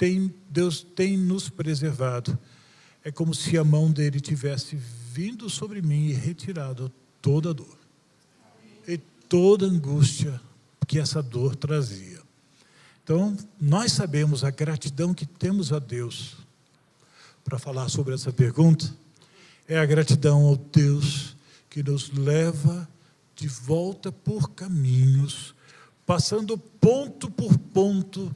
Deus tem nos preservado. É como se a mão dele tivesse vindo sobre mim e retirado toda a dor e toda a angústia que essa dor trazia. Então, nós sabemos a gratidão que temos a Deus. Para falar sobre essa pergunta, é a gratidão ao Deus que nos leva de volta por caminhos, passando ponto por ponto,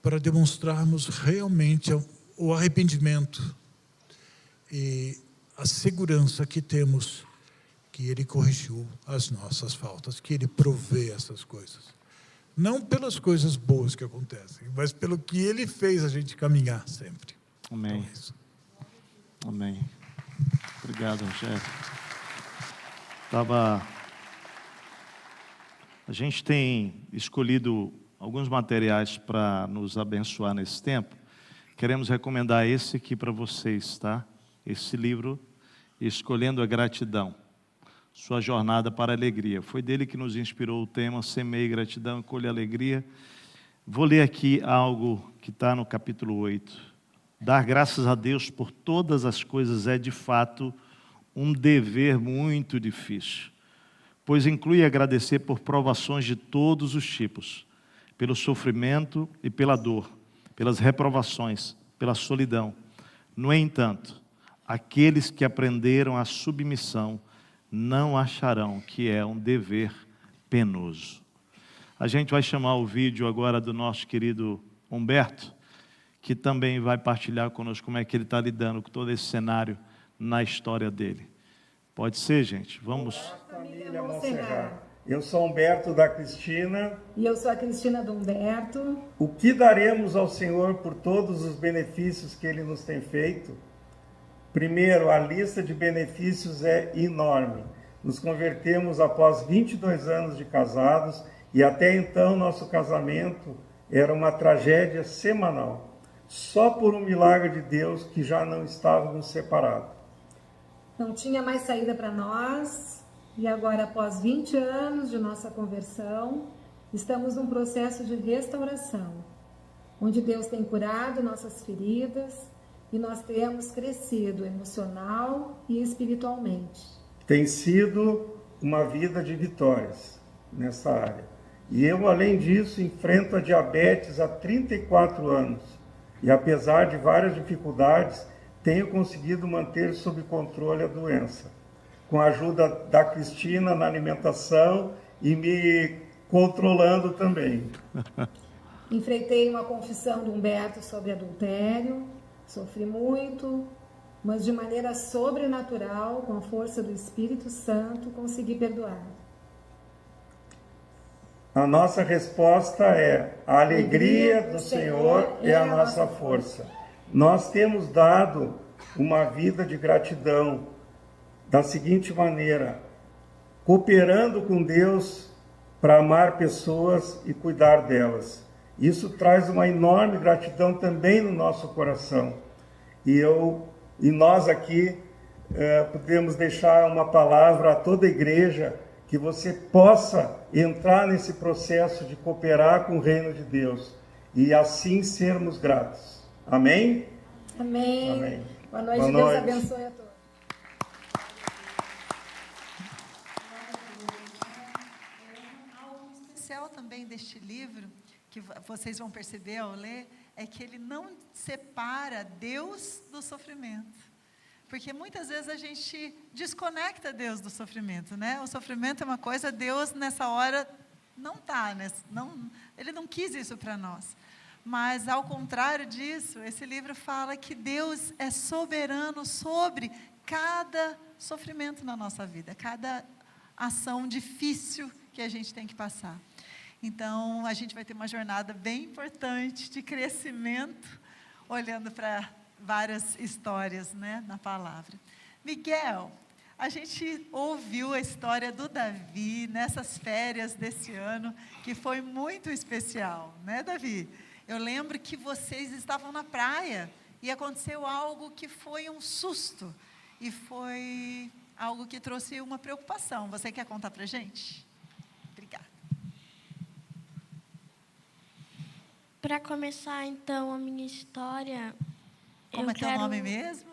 para demonstrarmos realmente o arrependimento e a segurança que temos que Ele corrigiu as nossas faltas, que Ele provê essas coisas. Não pelas coisas boas que acontecem, mas pelo que Ele fez a gente caminhar sempre. Amém. Então, é isso. Amém. Obrigado, Rogério. A gente tem escolhido alguns materiais para nos abençoar nesse tempo. Queremos recomendar esse aqui para vocês, tá? Esse livro, Escolhendo a Gratidão, Sua Jornada para a Alegria. Foi dele que nos inspirou o tema Semeie Gratidão e Colhe Alegria. Vou ler aqui algo que está no capítulo 8. Dar graças a Deus por todas as coisas é, de fato, um dever muito difícil, pois inclui agradecer por provações de todos os tipos, pelo sofrimento e pela dor, pelas reprovações, pela solidão. No entanto, aqueles que aprenderam a submissão não acharão que é um dever penoso. A gente vai chamar o vídeo agora do nosso querido Humberto, que também vai partilhar conosco como é que ele está lidando com todo esse cenário na história dele. Pode ser, gente? Vamos. Olá, família Monserrat. Eu sou Humberto da Cristina. E eu sou a Cristina do Humberto. O que daremos ao Senhor por todos os benefícios que Ele nos tem feito? Primeiro, a lista de benefícios é enorme. Nos convertemos após 22 anos de casados e até então nosso casamento era uma tragédia semanal. Só por um milagre de Deus que já não estávamos separados. Não tinha mais saída para nós e agora, após 20 anos de nossa conversão, estamos num processo de restauração, onde Deus tem curado nossas feridas e nós temos crescido emocional e espiritualmente. Tem sido uma vida de vitórias nessa área. E eu, além disso, enfrento a diabetes há 34 anos. E apesar de várias dificuldades, tenho conseguido manter sob controle a doença, com a ajuda da Cristina na alimentação e me controlando também. Enfrentei uma confissão do Humberto sobre adultério, sofri muito, mas de maneira sobrenatural, com a força do Espírito Santo, consegui perdoar. A nossa resposta é: a alegria do Senhor é a nossa força. Nós temos dado uma vida de gratidão da seguinte maneira: cooperando com Deus para amar pessoas e cuidar delas. Isso traz uma enorme gratidão também no nosso coração. E nós aqui podemos deixar uma palavra a toda a igreja, que você possa entrar nesse processo de cooperar com o reino de Deus e assim sermos gratos. Amém? Amém. Amém. Boa noite, Boa Deus noite. abençoe a todos. Algo especial também deste livro, que vocês vão perceber ao ler, é que ele não separa Deus do sofrimento. Porque muitas vezes a gente desconecta Deus do sofrimento, né? O sofrimento é uma coisa, Deus nessa hora não está, né? Ele não quis isso para nós. Mas ao contrário disso, esse livro fala que Deus é soberano sobre cada sofrimento na nossa vida, cada ação difícil que a gente tem que passar. Então, a gente vai ter uma jornada bem importante de crescimento, olhando para várias histórias, né, na palavra. Miguel, a gente ouviu a história do Davi nessas férias desse ano, que foi muito especial, né, Davi? Eu lembro que vocês estavam na praia e aconteceu algo que foi um susto e foi algo que trouxe uma preocupação. Você quer contar para a gente? Obrigada. Para começar, então, a minha história... Como é teu nome mesmo?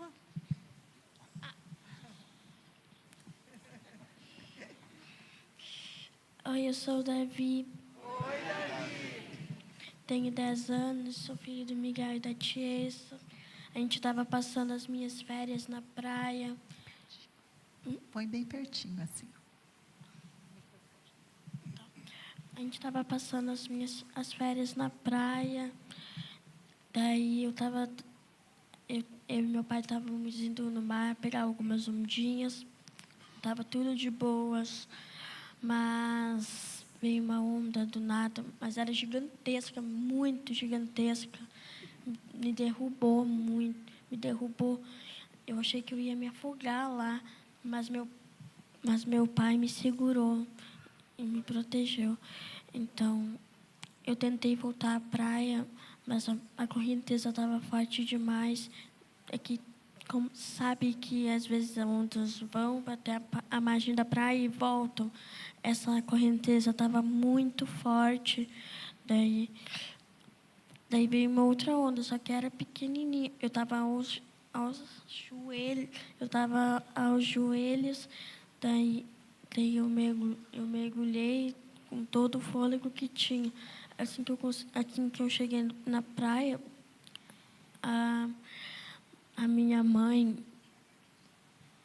Oi, eu sou o Davi. Oi, Davi. Tenho 10 anos, sou filho do Miguel e da Tiesa. A gente estava passando as minhas férias na praia. Põe bem pertinho, assim. A gente estava passando as férias na praia. Daí eu e meu pai estávamos indo no mar pegar algumas ondinhas. Estava tudo de boas, mas veio uma onda do nada, mas era gigantesca, muito gigantesca. Me derrubou muito, me derrubou. Eu achei que eu ia me afogar lá, mas meu pai me segurou e me protegeu. Então, eu tentei voltar à praia, mas a correnteza estava forte demais. É que, como sabe que às vezes as ondas vão até a margem da praia e voltam. Essa correnteza estava muito forte. Daí veio uma outra onda, só que era pequenininha. Eu estava aos joelhos. Daí eu mergulhei com todo o fôlego que tinha. Assim que eu cheguei na praia, a minha mãe,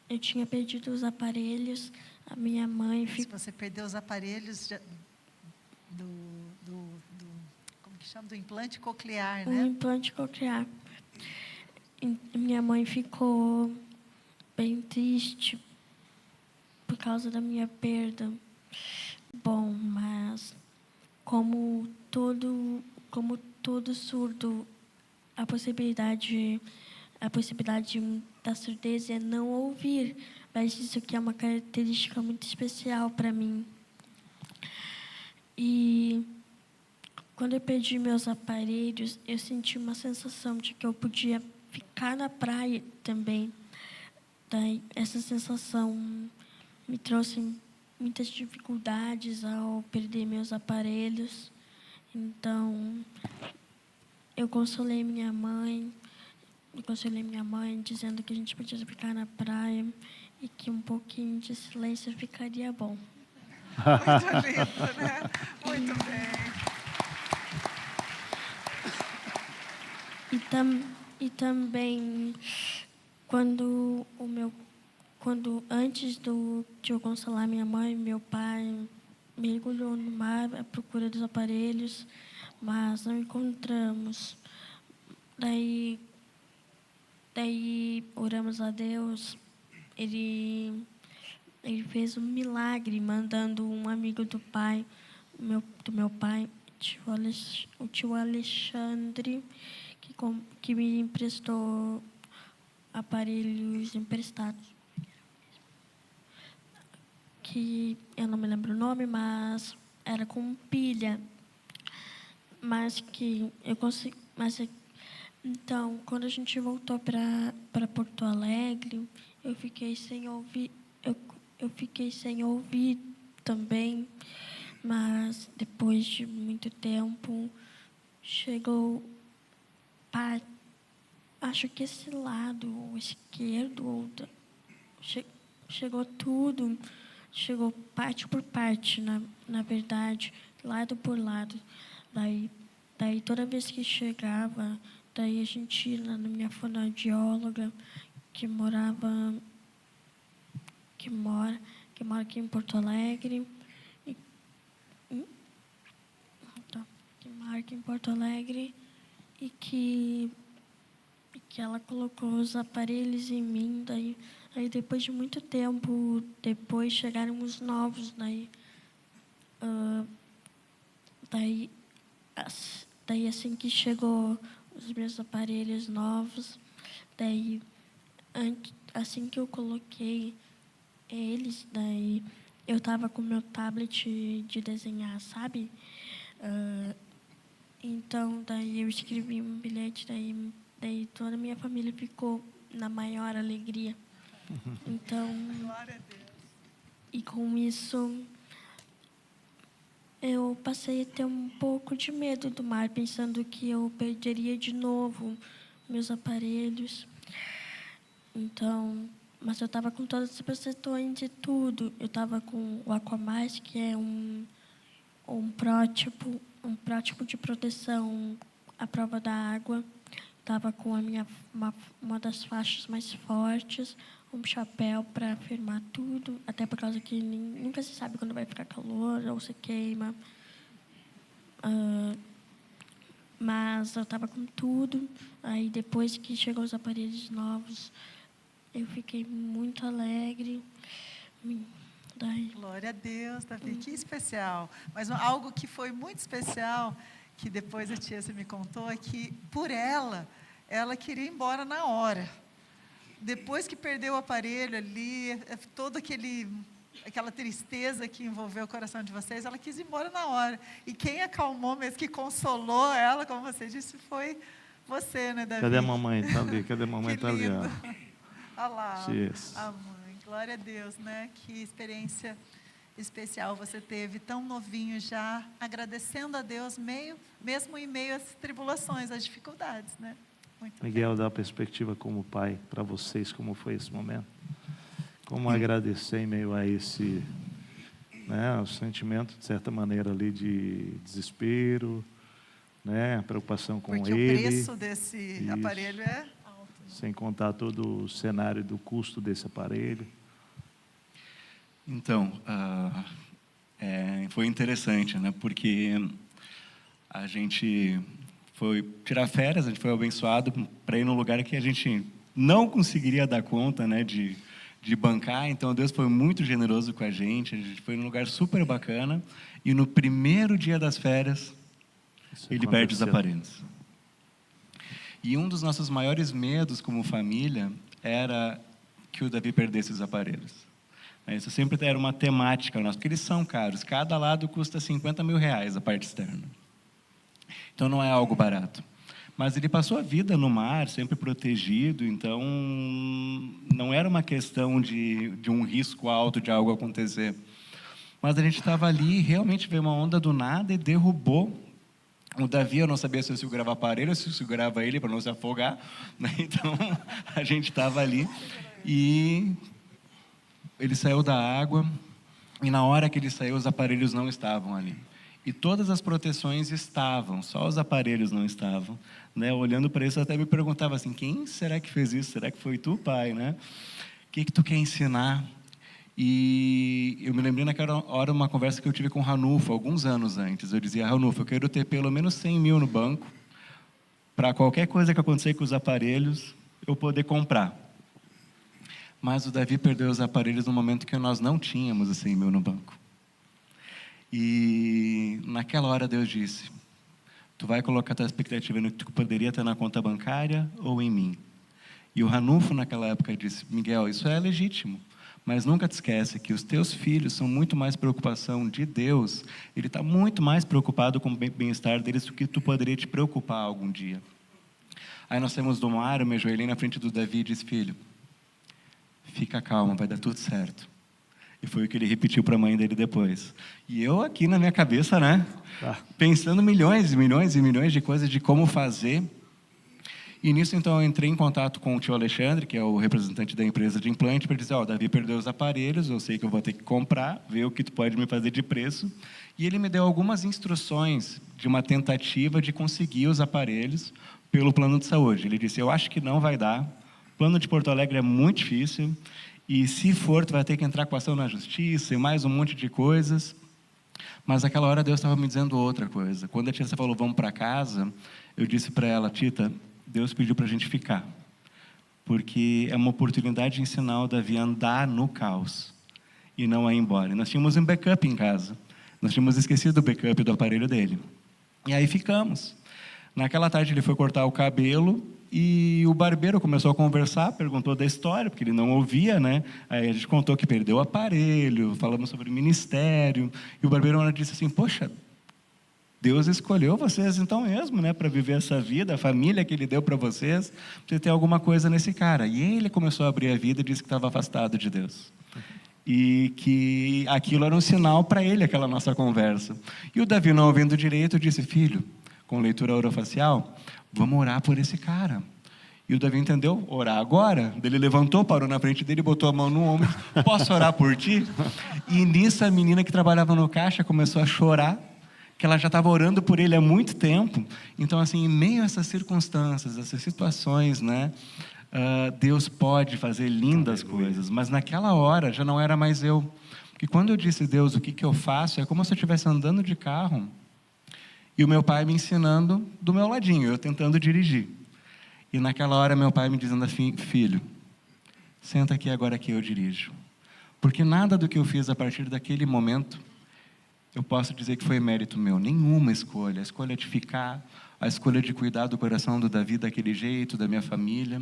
eu tinha perdido os aparelhos, a minha mãe... Se você perdeu os aparelhos como que chama? Do implante coclear, né? Um implante coclear. Minha mãe ficou bem triste por causa da minha perda. Bom, mas como todo surdo, a possibilidade a possibilidade da surdez é não ouvir, mas isso aqui é uma característica muito especial para mim. E quando eu perdi meus aparelhos, eu senti uma sensação de que eu podia ficar na praia também. Daí, essa sensação me trouxe muitas dificuldades ao perder meus aparelhos. Então, eu consolei minha mãe dizendo que a gente podia ficar na praia e que um pouquinho de silêncio ficaria bom. Muito lindo, né? Muito bem. E também, quando antes de eu consolar minha mãe, meu pai mergulhou no mar à procura dos aparelhos, mas não encontramos. Daí oramos a Deus. Ele fez um milagre, mandando um amigo do meu pai, o tio Alexandre, que me emprestou aparelhos emprestados. Que eu não me lembro o nome, mas era com pilha. Mas que eu consegui. Então, quando a gente voltou para Porto Alegre, eu fiquei sem ouvir. Eu fiquei sem ouvir também, mas depois de muito tempo chegou. Acho que esse lado, o esquerdo, chegou tudo. Chegou parte por parte, na verdade, lado por lado. Daí toda vez que chegava, daí a gente ia na minha fonoaudióloga, que mora aqui em Porto Alegre, que mora aqui em Porto Alegre, e que ela colocou os aparelhos em mim. Aí depois de muito tempo, depois chegaram os novos. Daí assim que chegou os meus aparelhos novos, assim que eu coloquei eles, daí eu estava com o meu tablet de desenhar, sabe? Então, daí eu escrevi um bilhete, daí toda a minha família ficou na maior alegria. Então, e com isso, eu passei a ter um pouco de medo do mar, pensando que eu perderia de novo meus aparelhos. Então, mas eu estava com todas as proteções e tudo. Eu estava com o Aquamais, que é um prótipo de proteção à prova da água. Estava com uma das faixas mais fortes, um chapéu para firmar tudo, até por causa que nunca se sabe quando vai ficar calor ou se queima. Mas eu estava com tudo. Aí, depois que chegou os aparelhos novos, eu fiquei muito alegre. Glória a Deus, Davi, que especial. Mas algo que foi muito especial, que depois a tia me contou, é que, por ela queria ir embora na hora. Depois que perdeu o aparelho ali, toda aquela tristeza que envolveu o coração de vocês, ela quis ir embora na hora. E quem acalmou mesmo, que consolou ela, como você disse, foi você, né, Davi? Cadê a mamãe? Está ali. Cadê a mamãe? Está ali. Olha lá, Jesus. a mãe. Glória a Deus, né? Que experiência especial você teve, tão novinho já, agradecendo a Deus, mesmo em meio às tribulações, às dificuldades, né? Muito Miguel, bem. dá a perspectiva como pai para vocês, como foi esse momento? Como agradecer em meio a esse, né, o sentimento, de certa maneira, ali de desespero, né, a preocupação com Porque ele. o preço desse aparelho é alto. Sem contar todo o cenário do custo desse aparelho. Então, foi interessante, né? Porque a gente foi tirar férias, a gente foi abençoado para ir num lugar que a gente não conseguiria dar conta, né, de bancar. Então, Deus foi muito generoso com a gente foi num lugar super bacana. E no primeiro dia das férias, ele perde os aparelhos. E um dos nossos maiores medos como família era que o Davi perdesse os aparelhos. Isso sempre era uma temática nossa, porque eles são caros. Cada lado custa R$50 mil a parte externa. Então, não é algo barato. Mas ele passou a vida no mar, sempre protegido, então não era uma questão de um risco alto de algo acontecer. Mas a gente estava ali e realmente veio uma onda do nada e derrubou. O Davi, eu não sabia se eu segurava aparelho ou se eu segurava ele para não se afogar, né? Então, a gente estava ali e ele saiu da água e na hora que ele saiu, os aparelhos não estavam ali. E todas as proteções estavam, só os aparelhos não estavam. Né? Olhando para isso, eu até me perguntava assim, quem será que fez isso? Será que foi tu, pai? Né? O que tu quer ensinar? E eu me lembrei naquela hora uma conversa que eu tive com o Ranulfo, alguns anos antes. Eu dizia, Ranulfo, eu quero ter pelo menos 100 mil no banco, para qualquer coisa que acontecer com os aparelhos, eu poder comprar. Mas o Davi perdeu os aparelhos no momento que nós não tínhamos os 100 mil no banco. E naquela hora Deus disse, tu vai colocar tua expectativa no que tu poderia ter na conta bancária ou em mim? E o Ranulfo naquela época disse, Miguel, isso é legítimo, mas nunca te esquece que os teus filhos são muito mais preocupação de Deus, ele está muito mais preocupado com o bem-estar deles do que tu poderia te preocupar algum dia. Aí nós saímos do mar, eu me ajoelhei na frente do Davi e disse, filho, fica calmo, vai dar tudo certo. E foi o que ele repetiu para a mãe dele depois. E eu aqui na minha cabeça, né? Pensando milhões e milhões e milhões de coisas de como fazer. E nisso, então, eu entrei em contato com o tio Alexandre, que é o representante da empresa de implante, para dizer, Davi perdeu os aparelhos, eu sei que eu vou ter que comprar, ver o que tu pode me fazer de preço. E ele me deu algumas instruções de uma tentativa de conseguir os aparelhos pelo plano de saúde. Ele disse, eu acho que não vai dar, o plano de Porto Alegre é muito difícil, e se for, tu vai ter que entrar com ação na justiça e mais um monte de coisas. Mas naquela hora Deus estava me dizendo outra coisa. Quando a Tita falou, vamos para casa, eu disse para ela, Tita, Deus pediu para a gente ficar. Porque é uma oportunidade de ensinar o Davi a andar no caos e não a ir embora. E nós tínhamos um backup em casa. Nós tínhamos esquecido o backup do aparelho dele. E aí ficamos. Naquela tarde ele foi cortar o cabelo e o barbeiro começou a conversar, perguntou da história, porque ele não ouvia, né? Aí a gente contou que perdeu o aparelho, falamos sobre o ministério, e o barbeiro disse assim, poxa, Deus escolheu vocês então mesmo, né, para viver essa vida, a família que Ele deu para vocês, precisa ter alguma coisa nesse cara. E ele começou a abrir a vida e disse que estava afastado de Deus. E que aquilo era um sinal para ele, aquela nossa conversa. E o Davi, não ouvindo direito, disse, filho, com leitura orofacial, vamos orar por esse cara. E o Davi entendeu, orar agora. Ele levantou, parou na frente dele, botou a mão no ombro, posso orar por ti? E nisso a menina que trabalhava no caixa começou a chorar, que ela já estava orando por ele há muito tempo. Então, assim, em meio a essas circunstâncias, essas situações, né, Deus pode fazer lindas coisas, mas naquela hora já não era mais eu. Porque quando eu disse, Deus, o que eu faço? É como se eu estivesse andando de carro e o meu pai me ensinando do meu ladinho, eu tentando dirigir. E naquela hora meu pai me dizendo assim, filho, senta aqui agora que eu dirijo. Porque nada do que eu fiz a partir daquele momento, eu posso dizer que foi mérito meu. Nenhuma escolha. A escolha de ficar, a escolha de cuidar do coração do Davi daquele jeito, da minha família.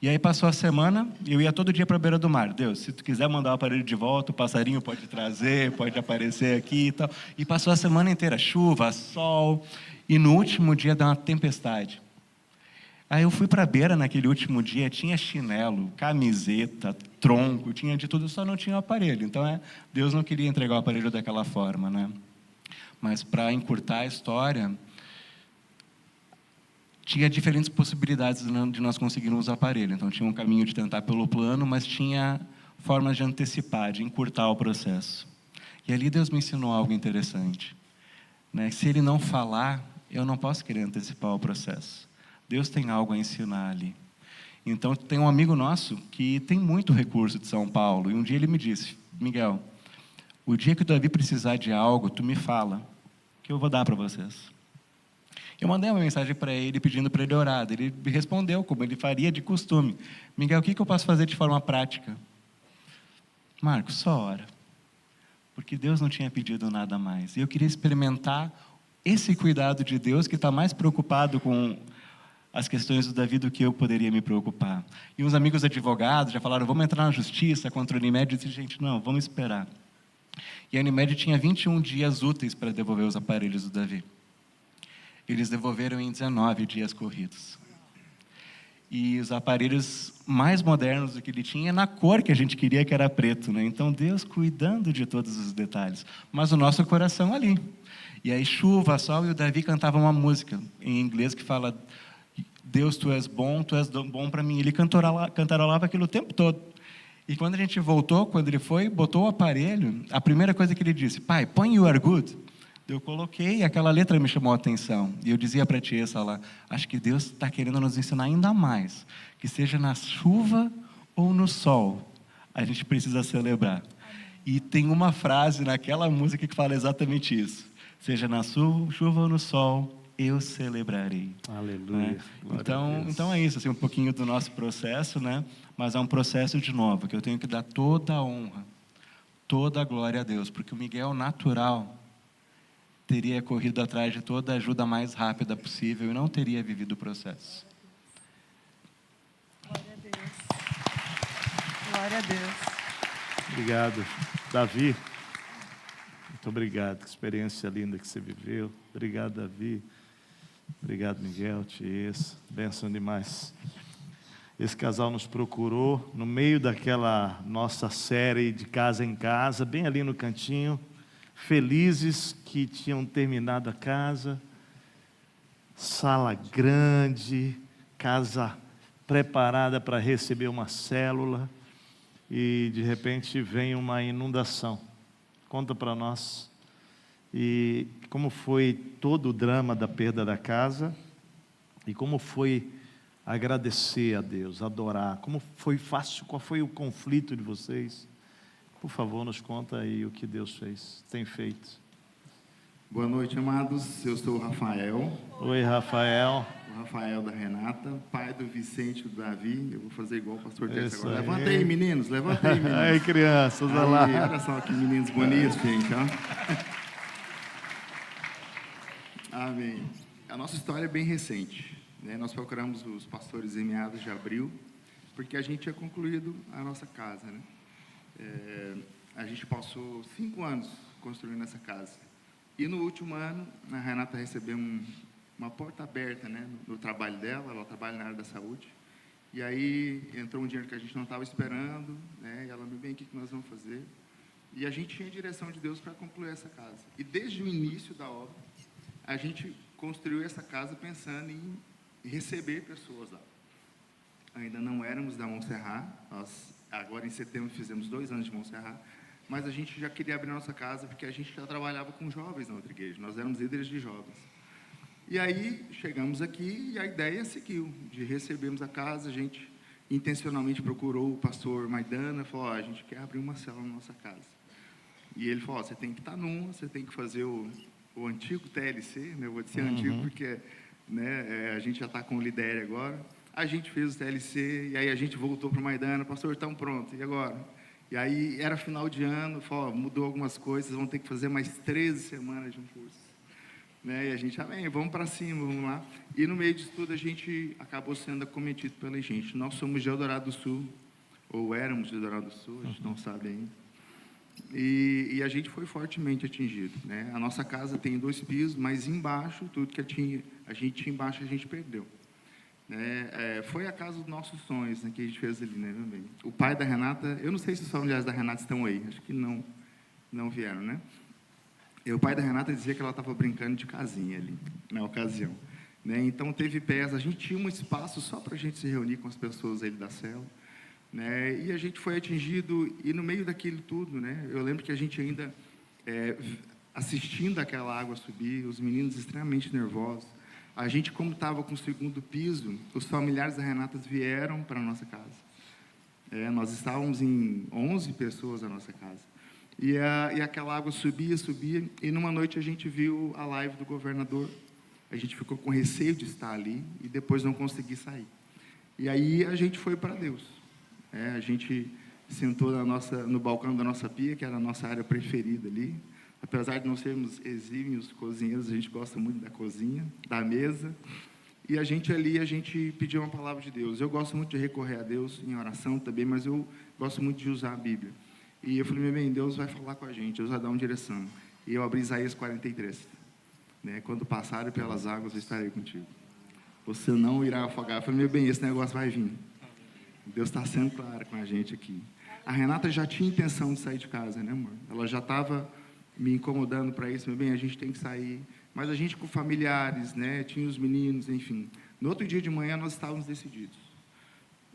E aí passou a semana, eu ia todo dia para a beira do mar. Deus, se tu quiser mandar o aparelho de volta, o passarinho pode trazer, pode aparecer aqui e tal. E passou a semana inteira, chuva, sol, e no último dia deu uma tempestade. Aí eu fui para a beira naquele último dia, tinha chinelo, camiseta, tronco, tinha de tudo, só não tinha o aparelho. Então, Deus não queria entregar o aparelho daquela forma, né? Mas para encurtar a história, tinha diferentes possibilidades de nós conseguirmos o aparelho. Então, tinha um caminho de tentar pelo plano, mas tinha formas de antecipar, de encurtar o processo. E ali Deus me ensinou algo interessante, né? Se Ele não falar, eu não posso querer antecipar o processo. Deus tem algo a ensinar ali. Então, tem um amigo nosso que tem muito recurso de São Paulo, e um dia ele me disse, Miguel, o dia que o Davi precisar de algo, tu me fala, que eu vou dar para vocês. Eu mandei uma mensagem para ele, pedindo para ele orar. Ele me respondeu, como ele faria de costume. Miguel, o que eu posso fazer de forma prática? Marcos, só ora. Porque Deus não tinha pedido nada mais. E eu queria experimentar esse cuidado de Deus, que está mais preocupado com as questões do Davi do que eu poderia me preocupar. E uns amigos advogados já falaram, vamos entrar na justiça contra a Unimed. Eu disse, gente, não, vamos esperar. E a Unimed tinha 21 dias úteis para devolver os aparelhos do Davi. Eles devolveram em 19 dias corridos. E os aparelhos mais modernos do que ele tinha, na cor que a gente queria, que era preto, né? Então, Deus cuidando de todos os detalhes. Mas o nosso coração ali. E aí, chuva, sol, e o Davi cantava uma música em inglês que fala, Deus, tu és bom bom para mim. Ele cantarolava aquilo o tempo todo. E quando a gente voltou, quando ele foi, botou o aparelho, a primeira coisa que ele disse, pai, põe You Are Good. Eu coloquei, aquela letra me chamou a atenção. E eu dizia para a Tiesa lá, acho que Deus está querendo nos ensinar ainda mais, que seja na chuva ou no sol, a gente precisa celebrar. E tem uma frase naquela música que fala exatamente isso. Seja na chuva ou no sol, eu celebrarei. Aleluia. Né? Então é isso, assim, um pouquinho do nosso processo, né? Mas é um processo de novo, que eu tenho que dar toda a honra, toda a glória a Deus, porque o Miguel natural teria corrido atrás de toda a ajuda mais rápida possível e não teria vivido o processo. Glória a Deus. Glória a Deus. Obrigado, Davi. Muito obrigado. Que experiência linda que você viveu. Obrigado, Davi. Obrigado, Miguel, Tiesa. Bênção demais. Esse casal nos procurou no meio daquela nossa série de casa em casa, bem ali no cantinho, felizes que tinham terminado a casa, sala grande, casa preparada para receber uma célula, e de repente vem uma inundação. Conta para nós. E como foi todo o drama da perda da casa, e como foi agradecer a Deus, adorar, como foi fácil, qual foi o conflito de vocês? Por favor, nos conta aí o que Deus fez, tem feito. Boa noite, amados. Eu sou o Rafael. Oi, Rafael. O Rafael da Renata, pai do Vicente e do Davi. Eu vou fazer igual o pastor Tess Isso agora. aí. Levanta aí, meninos. Levanta aí, meninos. Aí, crianças, olha lá. Olha só que meninos bonitos, gente. Ó. Amém. A nossa história é bem recente, né? Nós procuramos os pastores em meados de abril, porque a gente tinha concluído a nossa casa, né? A gente passou 5 anos construindo essa casa. E no último ano, a Renata recebeu uma porta aberta, né, no trabalho dela. Ela trabalha na área da saúde. E aí entrou um dinheiro que a gente não estava esperando, né? E ela me bem, o que nós vamos fazer? E a gente tinha a direção de Deus para concluir essa casa. E desde o início da obra, a gente construiu essa casa pensando em receber pessoas lá. Ainda não éramos da Montserrat, nós agora em setembro fizemos 2 anos de Montserrat, mas a gente já queria abrir nossa casa porque a gente já trabalhava com jovens na outra igreja, nós éramos líderes de jovens. E aí chegamos aqui e a ideia seguiu, de recebermos a casa. A gente intencionalmente procurou o pastor Maidana, falou, a gente quer abrir uma célula na nossa casa. E ele falou, você tem que estar numa, você tem que fazer o antigo TLC, né? Eu vou dizer antigo porque, né, a gente já está com o Lidere agora. A gente fez o TLC e aí a gente voltou para o Maidana, pastor, estamos prontos, e agora? E aí era final de ano, falou, mudou algumas coisas, vamos ter que fazer mais 13 semanas de um curso. Né? E a gente, amém, vamos para cima, vamos lá. E no meio disso tudo a gente acabou sendo acometido pela gente. Nós somos de Eldorado do Sul, ou éramos de Eldorado do Sul, a gente não sabe ainda. E a gente foi fortemente atingido, né? A nossa casa tem 2 pisos, mas embaixo, tudo que a gente tinha embaixo, a gente perdeu. Foi a casa dos nossos sonhos, né, que a gente fez ali, né, também. O pai da Renata, eu não sei se os familiares da Renata estão aí, acho que não vieram, né? E o pai da Renata dizia que ela estava brincando de casinha ali, na ocasião. Né? Então, teve pés, a gente tinha um espaço só para a gente se reunir com as pessoas ali da célula. Né? E a gente foi atingido, e no meio daquilo tudo, né, eu lembro que a gente ainda, assistindo aquela água subir, os meninos extremamente nervosos, a gente, como estava com o 2º piso, os familiares da Renata vieram para a nossa casa. Nós estávamos em 11 pessoas na nossa casa. E aquela água subia, e numa noite a gente viu a live do governador. A gente ficou com receio de estar ali, e depois não consegui sair. E aí a gente foi para Deus. A gente sentou no balcão da nossa pia, que era a nossa área preferida ali. Apesar de não sermos exímios cozinheiros, a gente gosta muito da cozinha, da mesa. E a gente pediu uma palavra de Deus. Eu gosto muito de recorrer a Deus em oração também, mas eu gosto muito de usar a Bíblia. E eu falei, meu bem, Deus vai falar com a gente, Deus vai dar uma direção. E eu abri Isaías 43. Né? Quando passarem pelas águas, eu estarei contigo. Você não irá afogar. Eu falei, meu bem, esse negócio vai vir. Deus está sendo claro com a gente aqui. A Renata já tinha intenção de sair de casa, né, amor? Ela já estava me incomodando para isso. Meu bem, a gente tem que sair. Mas a gente com familiares, né? Tinha os meninos, enfim. No outro dia de manhã, nós estávamos decididos.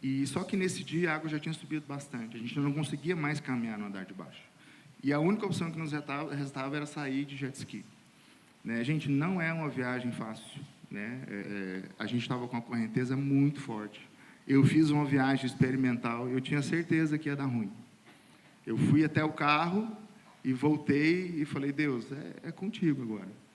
E só que nesse dia, a água já tinha subido bastante. A gente não conseguia mais caminhar no andar de baixo. E a única opção que nos restava era sair de jet ski. Né? Gente, não é uma viagem fácil. Né? A gente estava com a correnteza muito forte. Eu fiz uma viagem experimental, eu tinha certeza que ia dar ruim. Eu fui até o carro e voltei e falei, Deus, é contigo agora.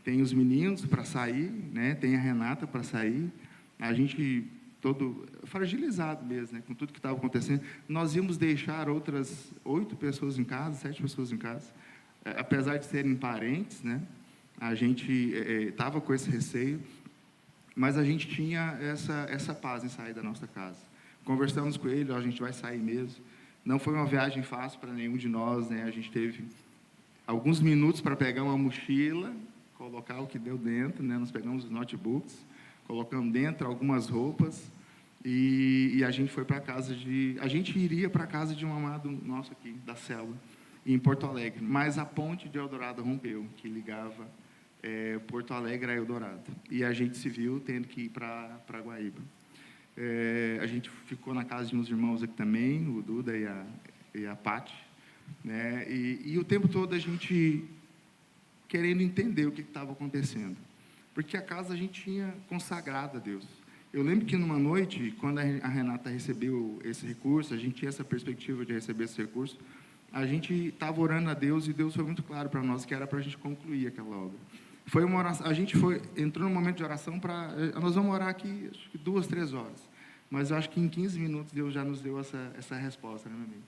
Tem os meninos para sair, né? Tem a Renata para sair. A gente todo fragilizado mesmo, né? Com tudo que estava acontecendo. Nós íamos deixar outras 8 pessoas em casa, 7 pessoas em casa. Apesar de serem parentes, né? A gente estava com esse receio. Mas a gente tinha essa paz em sair da nossa casa. Conversamos com ele, a gente vai sair mesmo. Não foi uma viagem fácil para nenhum de nós, né? A gente teve alguns minutos para pegar uma mochila, colocar o que deu dentro, né? Nós pegamos os notebooks, colocamos dentro algumas roupas e a gente foi para casa a gente iria para a casa de um amado nosso aqui, da célula, em Porto Alegre. Mas a ponte de Eldorado rompeu, que ligava Porto Alegre a Eldorado. E a gente se viu tendo que ir para Guaíba. A gente ficou na casa de uns irmãos aqui também, o Duda e a Pati. Né? E o tempo todo a gente querendo entender o que estava acontecendo. Porque a casa a gente tinha consagrado a Deus. Eu lembro que numa noite, quando a Renata recebeu esse recurso, a gente tinha essa perspectiva de receber esse recurso, a gente estava orando a Deus e Deus foi muito claro para nós que era para a gente concluir aquela obra. Foi uma oração, a gente entrou num momento de oração nós vamos orar aqui, acho que 2, 3 horas. Mas eu acho que em 15 minutos Deus já nos deu essa resposta, né, meu amigo?